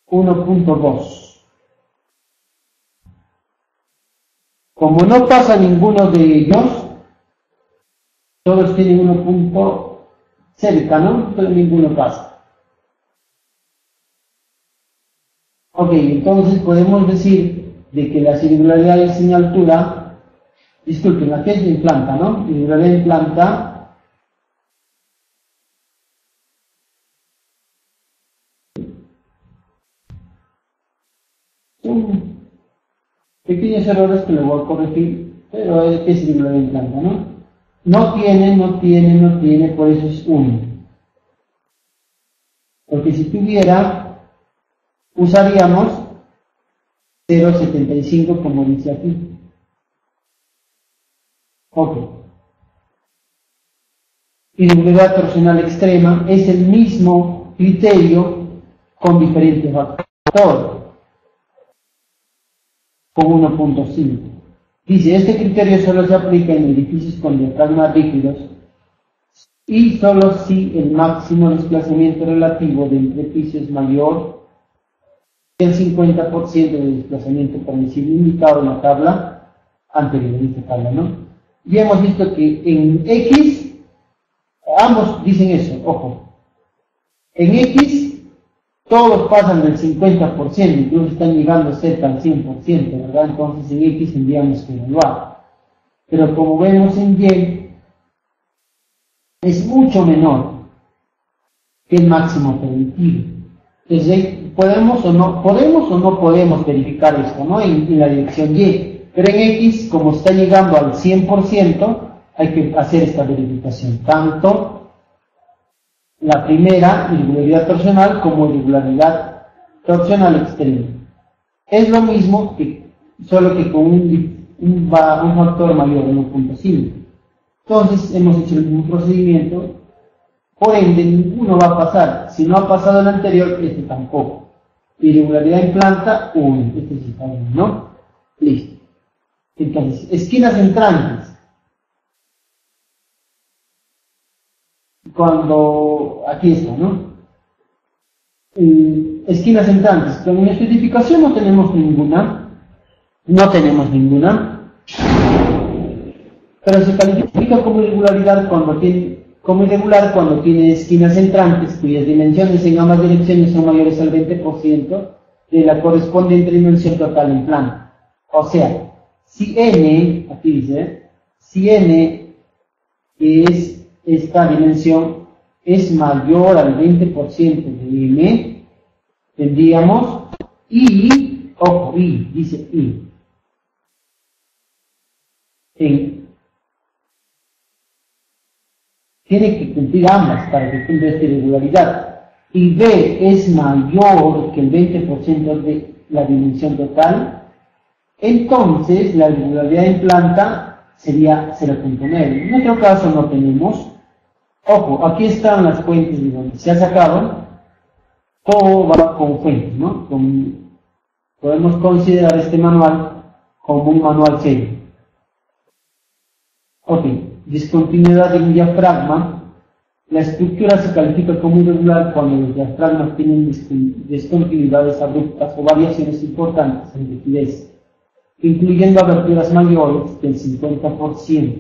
1.2. Como no pasa ninguno de ellos, todos tienen 1 cerca, ¿no? Pero ninguno pasa. Ok, entonces podemos decir de que las irregularidades en altura, disculpen, aquí es en planta, ¿no? Irregularidad en planta son pequeños errores que lo voy a corregir, pero es irregularidad en planta, ¿no? No tiene, por eso es 1. Porque si tuviera, usaríamos 0.75 como dice aquí. Ok. Irregularidad torsional extrema es el mismo criterio con diferentes factores, con 1.5. Dice, este criterio solo se aplica en edificios con diafragmas rígidos y solo si el máximo desplazamiento relativo de entrepiso es mayor que el 50% de desplazamiento permisible indicado en la tabla anterior, en esta tabla, ¿no? Y hemos visto que en X, ambos dicen eso, ojo, en X todos pasan del 50%, incluso están llegando cerca al 100%, ¿verdad? Entonces en X tendríamos que evaluar. Pero como vemos en Y, es mucho menor que el máximo permitido. Entonces podemos o no podemos verificar esto, ¿no? En la dirección Y, pero en X, como está llegando al 100%, hay que hacer esta verificación, tanto la primera irregularidad torsional como irregularidad torsional extrema. Es lo mismo, solo que con un factor mayor de 1.5. Entonces hemos hecho el mismo procedimiento, por ende ninguno va a pasar. Si no ha pasado el anterior, este tampoco. Irregularidad en planta, 1. Este sí está bien, ¿no? Listo. Entonces, esquinas entrantes. Cuando, aquí está, ¿no? Esquinas entrantes. Con una especificación no tenemos ninguna. Pero se califica como irregularidad cuando tiene esquinas entrantes cuyas dimensiones en ambas direcciones son mayores al 20% de la correspondiente dimensión total en planta. O sea, si n, aquí dice, si n es esta dimensión es mayor al 20% de m, tendríamos y, ojo, y, dice y, tiene que cumplir ambas para que cumpla esta irregularidad. Y B es mayor que el 20% de la dimensión total, entonces la irregularidad en planta sería 0.9. En nuestro caso no tenemos. Ojo, aquí están las fuentes de donde se ha sacado. Todo va con fuentes, ¿no? Podemos considerar este manual como un manual serio. Ok, discontinuidad en diafragma. La estructura se califica como irregular cuando los diafragmas tienen discontinuidades abruptas o variaciones importantes en rigidez, incluyendo aberturas mayores del 50%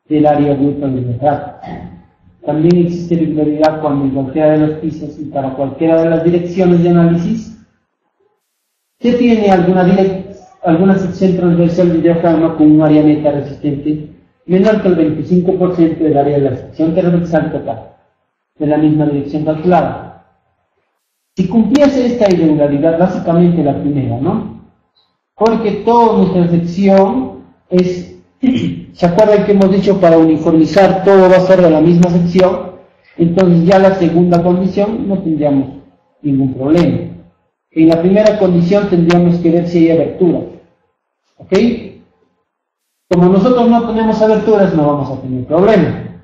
del área bruta del diafragma. También existe irregularidad cuando en cualquiera de los pisos y para cualquiera de las direcciones de análisis se tiene alguna sección transversal del diafragma con un área neta resistente menor que el 25% del área de la sección transversal total, de la misma dirección calculada. Si cumpliese esta irregularidad, básicamente la primera, ¿no? Porque toda nuestra sección es, ¿se acuerdan que hemos dicho para uniformizar todo va a ser de la misma sección? Entonces ya la segunda condición no tendríamos ningún problema. En la primera condición tendríamos que ver si hay aberturas, ¿ok? Como nosotros no tenemos aberturas, no vamos a tener problema.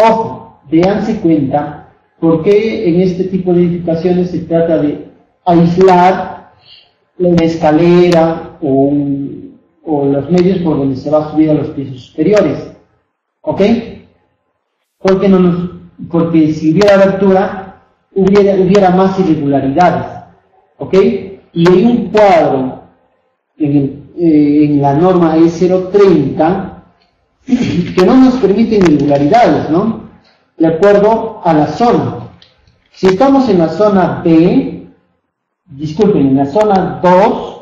Ojo, déanse cuenta porque en este tipo de edificaciones se trata de aislar la escalera o los medios por donde se va a subir a los pisos superiores. ¿Ok? Porque si hubiera abertura, hubiera más irregularidades. ¿Ok? Y hay un cuadro en la norma E030 que no nos permite irregularidades, ¿no? De acuerdo a la zona. Si estamos en la zona B, disculpen, en la zona 2,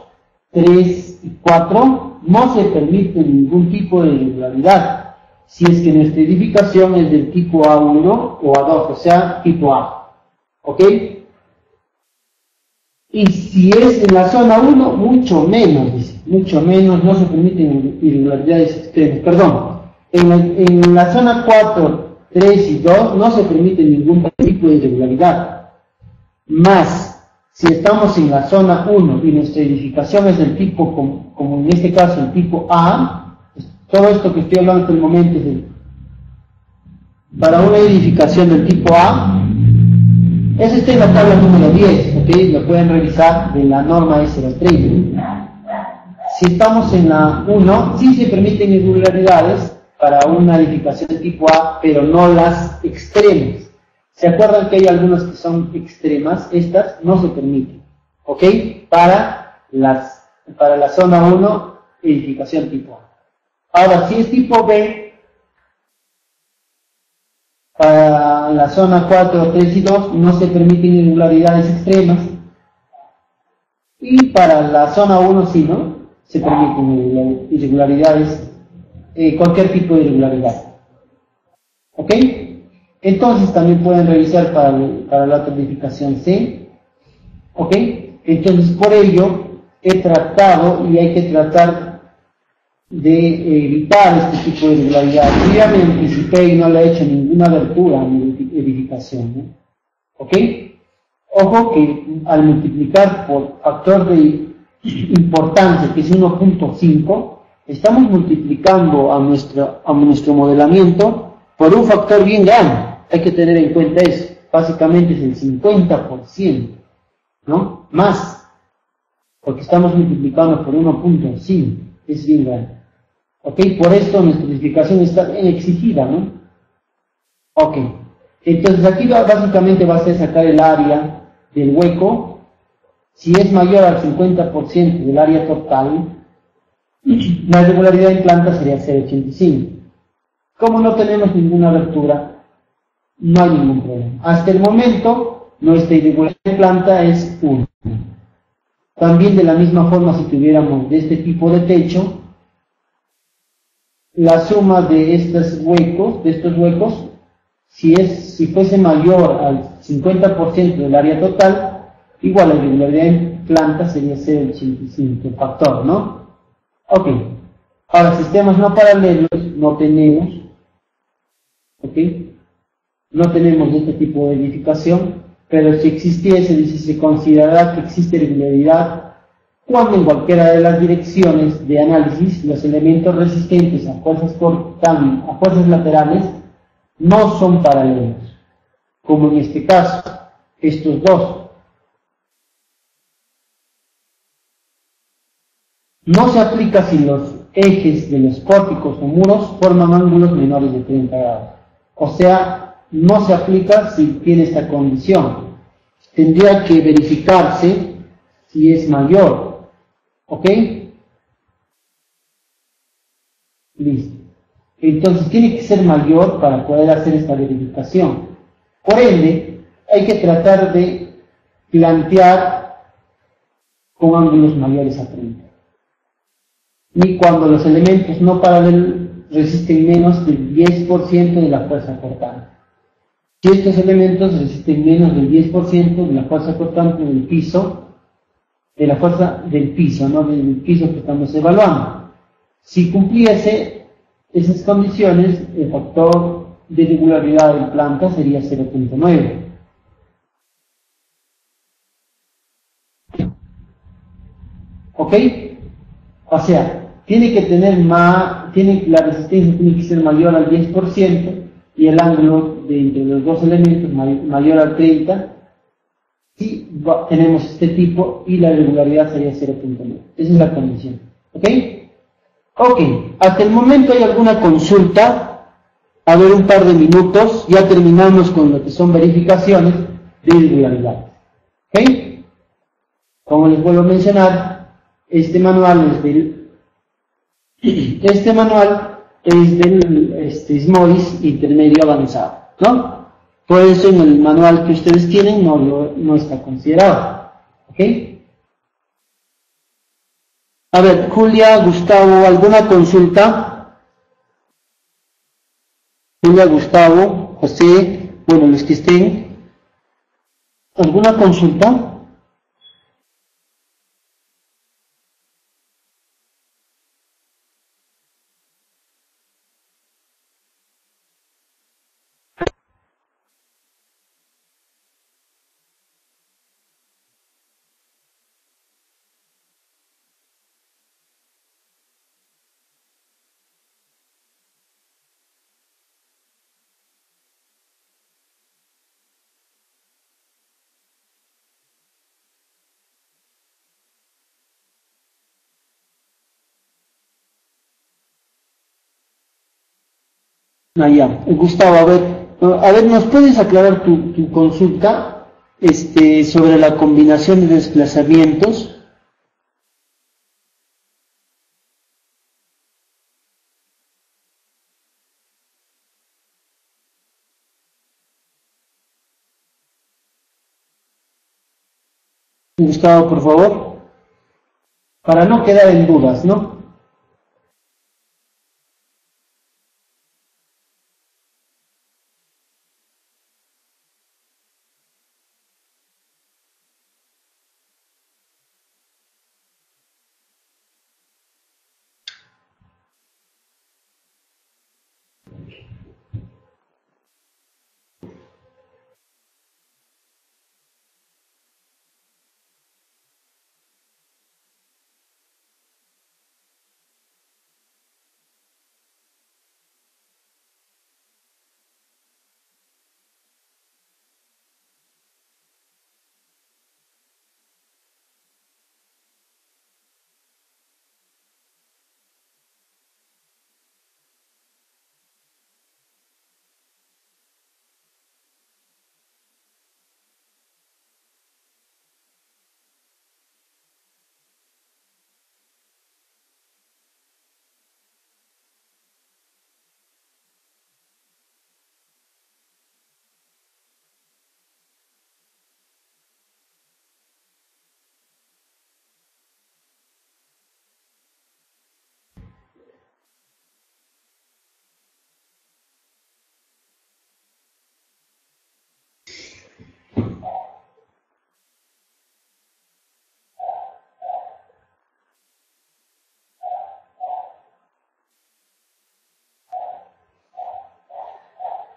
3 y 4, no se permite ningún tipo de irregularidad, si es que nuestra edificación es del tipo A1 o A2, o sea, tipo A. ¿Ok? Y si es en la zona 1, mucho menos, dice, mucho menos, no se permiten irregularidades extremas. Perdón, en la zona 4, 3 y 2 no se permite ningún tipo de irregularidad. Más, si estamos en la zona 1 y nuestra edificación es del tipo, como en este caso, el tipo A, todo esto que estoy hablando en el momento es para una edificación del tipo A, eso está en la tabla número 10, ¿ok? Lo pueden revisar de la norma E030. Si estamos en la 1, sí se permiten irregularidades para una edificación de tipo A, pero no las extremas. ¿Se acuerdan que hay algunas que son extremas? Estas no se permiten, ¿ok? Para la zona 1, edificación tipo A. Ahora, si es tipo B, para la zona 4, 3 y 2 no se permiten irregularidades extremas. Y para la zona 1 sí, ¿no? Se permiten irregularidades, cualquier tipo de irregularidad. ¿Ok? Entonces también pueden revisar para la otra edificación C. ¿Ok? Entonces, por ello, he tratado y hay que tratar de evitar este tipo de irregularidades. Yo ya me anticipé y no le he hecho ninguna abertura a mi edificación, ¿no? ¿Ok? Ojo que al multiplicar por factor de importancia, que es 1.5, estamos multiplicando a nuestro modelamiento por un factor bien grande. Hay que tener en cuenta eso. Básicamente es el 50%, ¿no? Más, porque estamos multiplicando por 1.5, es bien grande. ¿Ok? Por esto nuestra edificación está bien exigida, ¿no? Ok. Entonces aquí básicamente va a ser sacar el área del hueco. Si es mayor al 50% del área total, la irregularidad en planta sería 0.85. Como no tenemos ninguna abertura, no hay ningún problema. Hasta el momento, nuestra irregularidad en planta es 1. También de la misma forma, si tuviéramos de este tipo de techo, la suma de estos huecos, si fuese mayor al 50% del área total, igual la irregularidad en planta sería 0.85, el factor, ¿no? Ok. Ahora, sistemas no paralelos no tenemos, ¿ok? No tenemos este tipo de edificación, pero si existiese, dice, se considerará que existe irregularidad cuando en cualquiera de las direcciones de análisis los elementos resistentes a fuerzas laterales no son paralelos, como en este caso, estos dos. No se aplica si los ejes de los pórticos o muros forman ángulos menores de 30 grados. O sea, no se aplica si tiene esta condición. Tendría que verificarse si es mayor. ¿Ok? Listo. Entonces tiene que ser mayor para poder hacer esta verificación. Por ende, hay que tratar de plantear con ángulos mayores a 30. Ni cuando los elementos no paralelos resisten menos del 10% de la fuerza cortante. Si estos elementos resisten menos del 10% de la fuerza cortante del piso, de la fuerza del piso, no del piso que estamos evaluando. Si cumpliese esas condiciones, el factor de irregularidad en planta sería 0.9. ¿Ok? O sea, la resistencia tiene que ser mayor al 10% y el ángulo de entre los dos elementos mayor al 30%. Si tenemos este tipo y la regularidad sería 0.9. Esa es la condición. ¿Ok? Ok, hasta el momento hay alguna consulta. A ver, un par de minutos. Ya terminamos con lo que son verificaciones de irregularidad. ¿Ok? Como les vuelvo a mencionar, este manual es del SMOIS intermedio avanzado, ¿no? Por eso en el manual que ustedes tienen no está considerado. ¿Ok? A ver, Julia, Gustavo, ¿alguna consulta? Julia, Gustavo, José, bueno, los que estén. ¿Alguna consulta? Ah, ya. Gustavo, a ver, ¿nos puedes aclarar tu consulta sobre la combinación de desplazamientos? Gustavo, por favor, para no quedar en dudas, ¿no?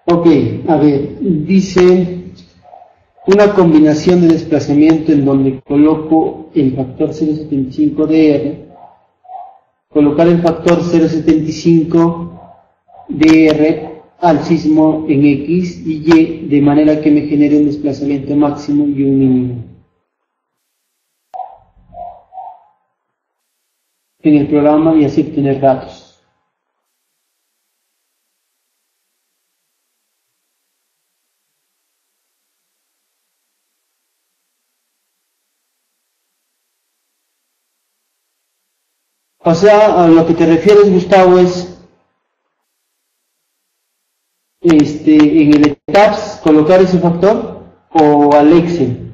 Ok, a ver, dice una combinación de desplazamiento en donde coloco el factor 0,75 de R, colocar el factor 0,75 de R al sismo en X y Y de manera que me genere un desplazamiento máximo y un mínimo. En el programa y así obtener datos. O sea, a lo que te refieres, Gustavo, es en el ETABS colocar ese factor o al Excel.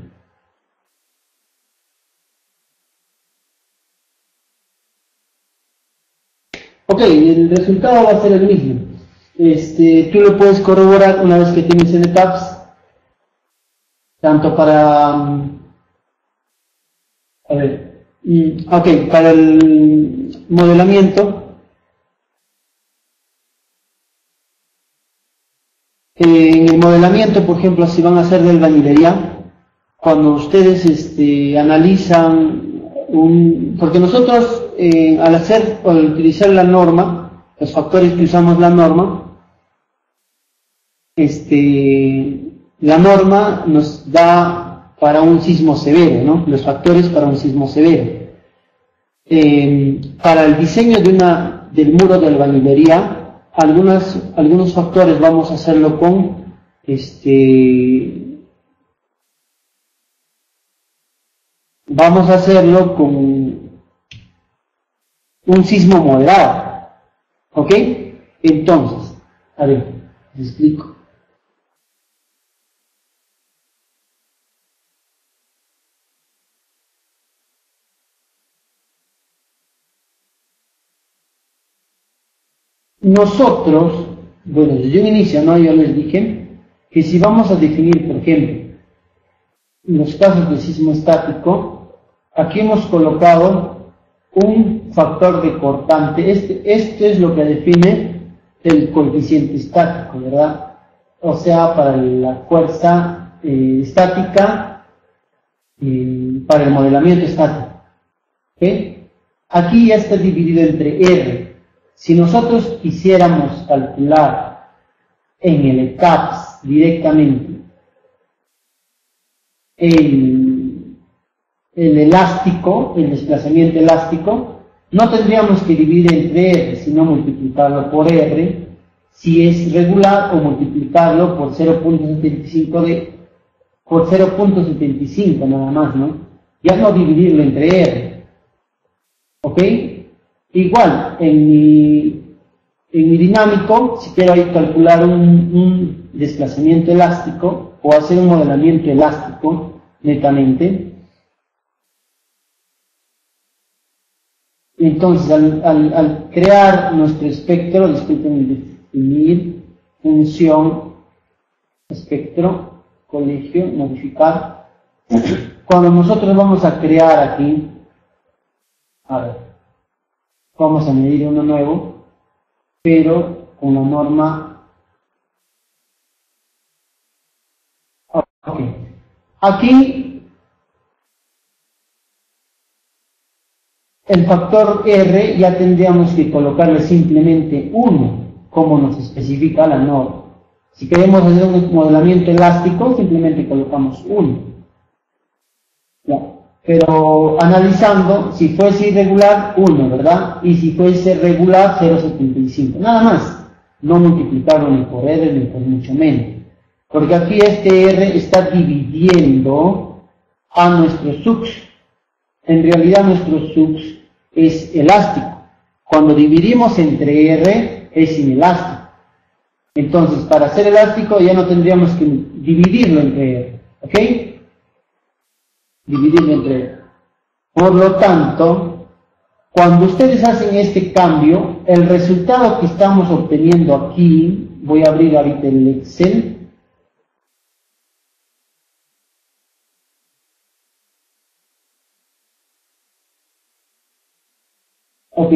Ok, el resultado va a ser el mismo. Tú lo puedes corroborar una vez que tienes el ETABS, tanto para, a ver, ok, para el modelamiento. En el modelamiento, por ejemplo, si van a hacer de albañilería, cuando ustedes analizan porque nosotros al utilizar la norma, los factores que usamos la norma, la norma nos da para un sismo severo, ¿no? Los factores para un sismo severo. Para el diseño del muro de albañilería, algunos factores vamos a hacerlo con vamos a hacerlo con un sismo moderado, ¿ok? Entonces, a ver, les explico. Nosotros, bueno, desde un inicio, ¿no? Yo les dije que si vamos a definir, por ejemplo, los casos de sismo estático, aquí hemos colocado un factor de cortante. Este es lo que define el coeficiente estático, ¿verdad? O sea, para la fuerza estática, para el modelamiento estático. ¿Ok? Aquí ya está dividido entre R. Si nosotros quisiéramos calcular en el ETABS directamente el elástico, el desplazamiento elástico, no tendríamos que dividir entre R, sino multiplicarlo por R, si es regular, o multiplicarlo por 0.75 nada más, ¿no? Ya no dividirlo entre R. ¿Ok? Igual, en mi dinámico, si quiero ahí calcular un desplazamiento elástico o hacer un modelamiento elástico netamente, entonces al crear nuestro espectro, disculpen, definir función espectro, colegio, modificar, cuando nosotros vamos a crear aquí, a ver, vamos a añadir uno nuevo, pero con la norma. Ok. Aquí el factor R ya tendríamos que colocarle simplemente 1, como nos especifica la norma. Si queremos hacer un modelamiento elástico, simplemente colocamos 1. ¿Ya? Pero analizando, si fuese irregular, 1, ¿verdad? Y si fuese regular, 0,75. Nada más. No multiplicarlo ni por R ni por mucho menos. Porque aquí este R está dividiendo a nuestro sux. En realidad nuestro sux es elástico. Cuando dividimos entre R es inelástico. Entonces, para ser elástico ya no tendríamos que dividirlo entre R. ¿Ok? Dividirlo entre R. Por lo tanto, cuando ustedes hacen este cambio, el resultado que estamos obteniendo aquí, voy a abrir ahorita el Excel. Ok,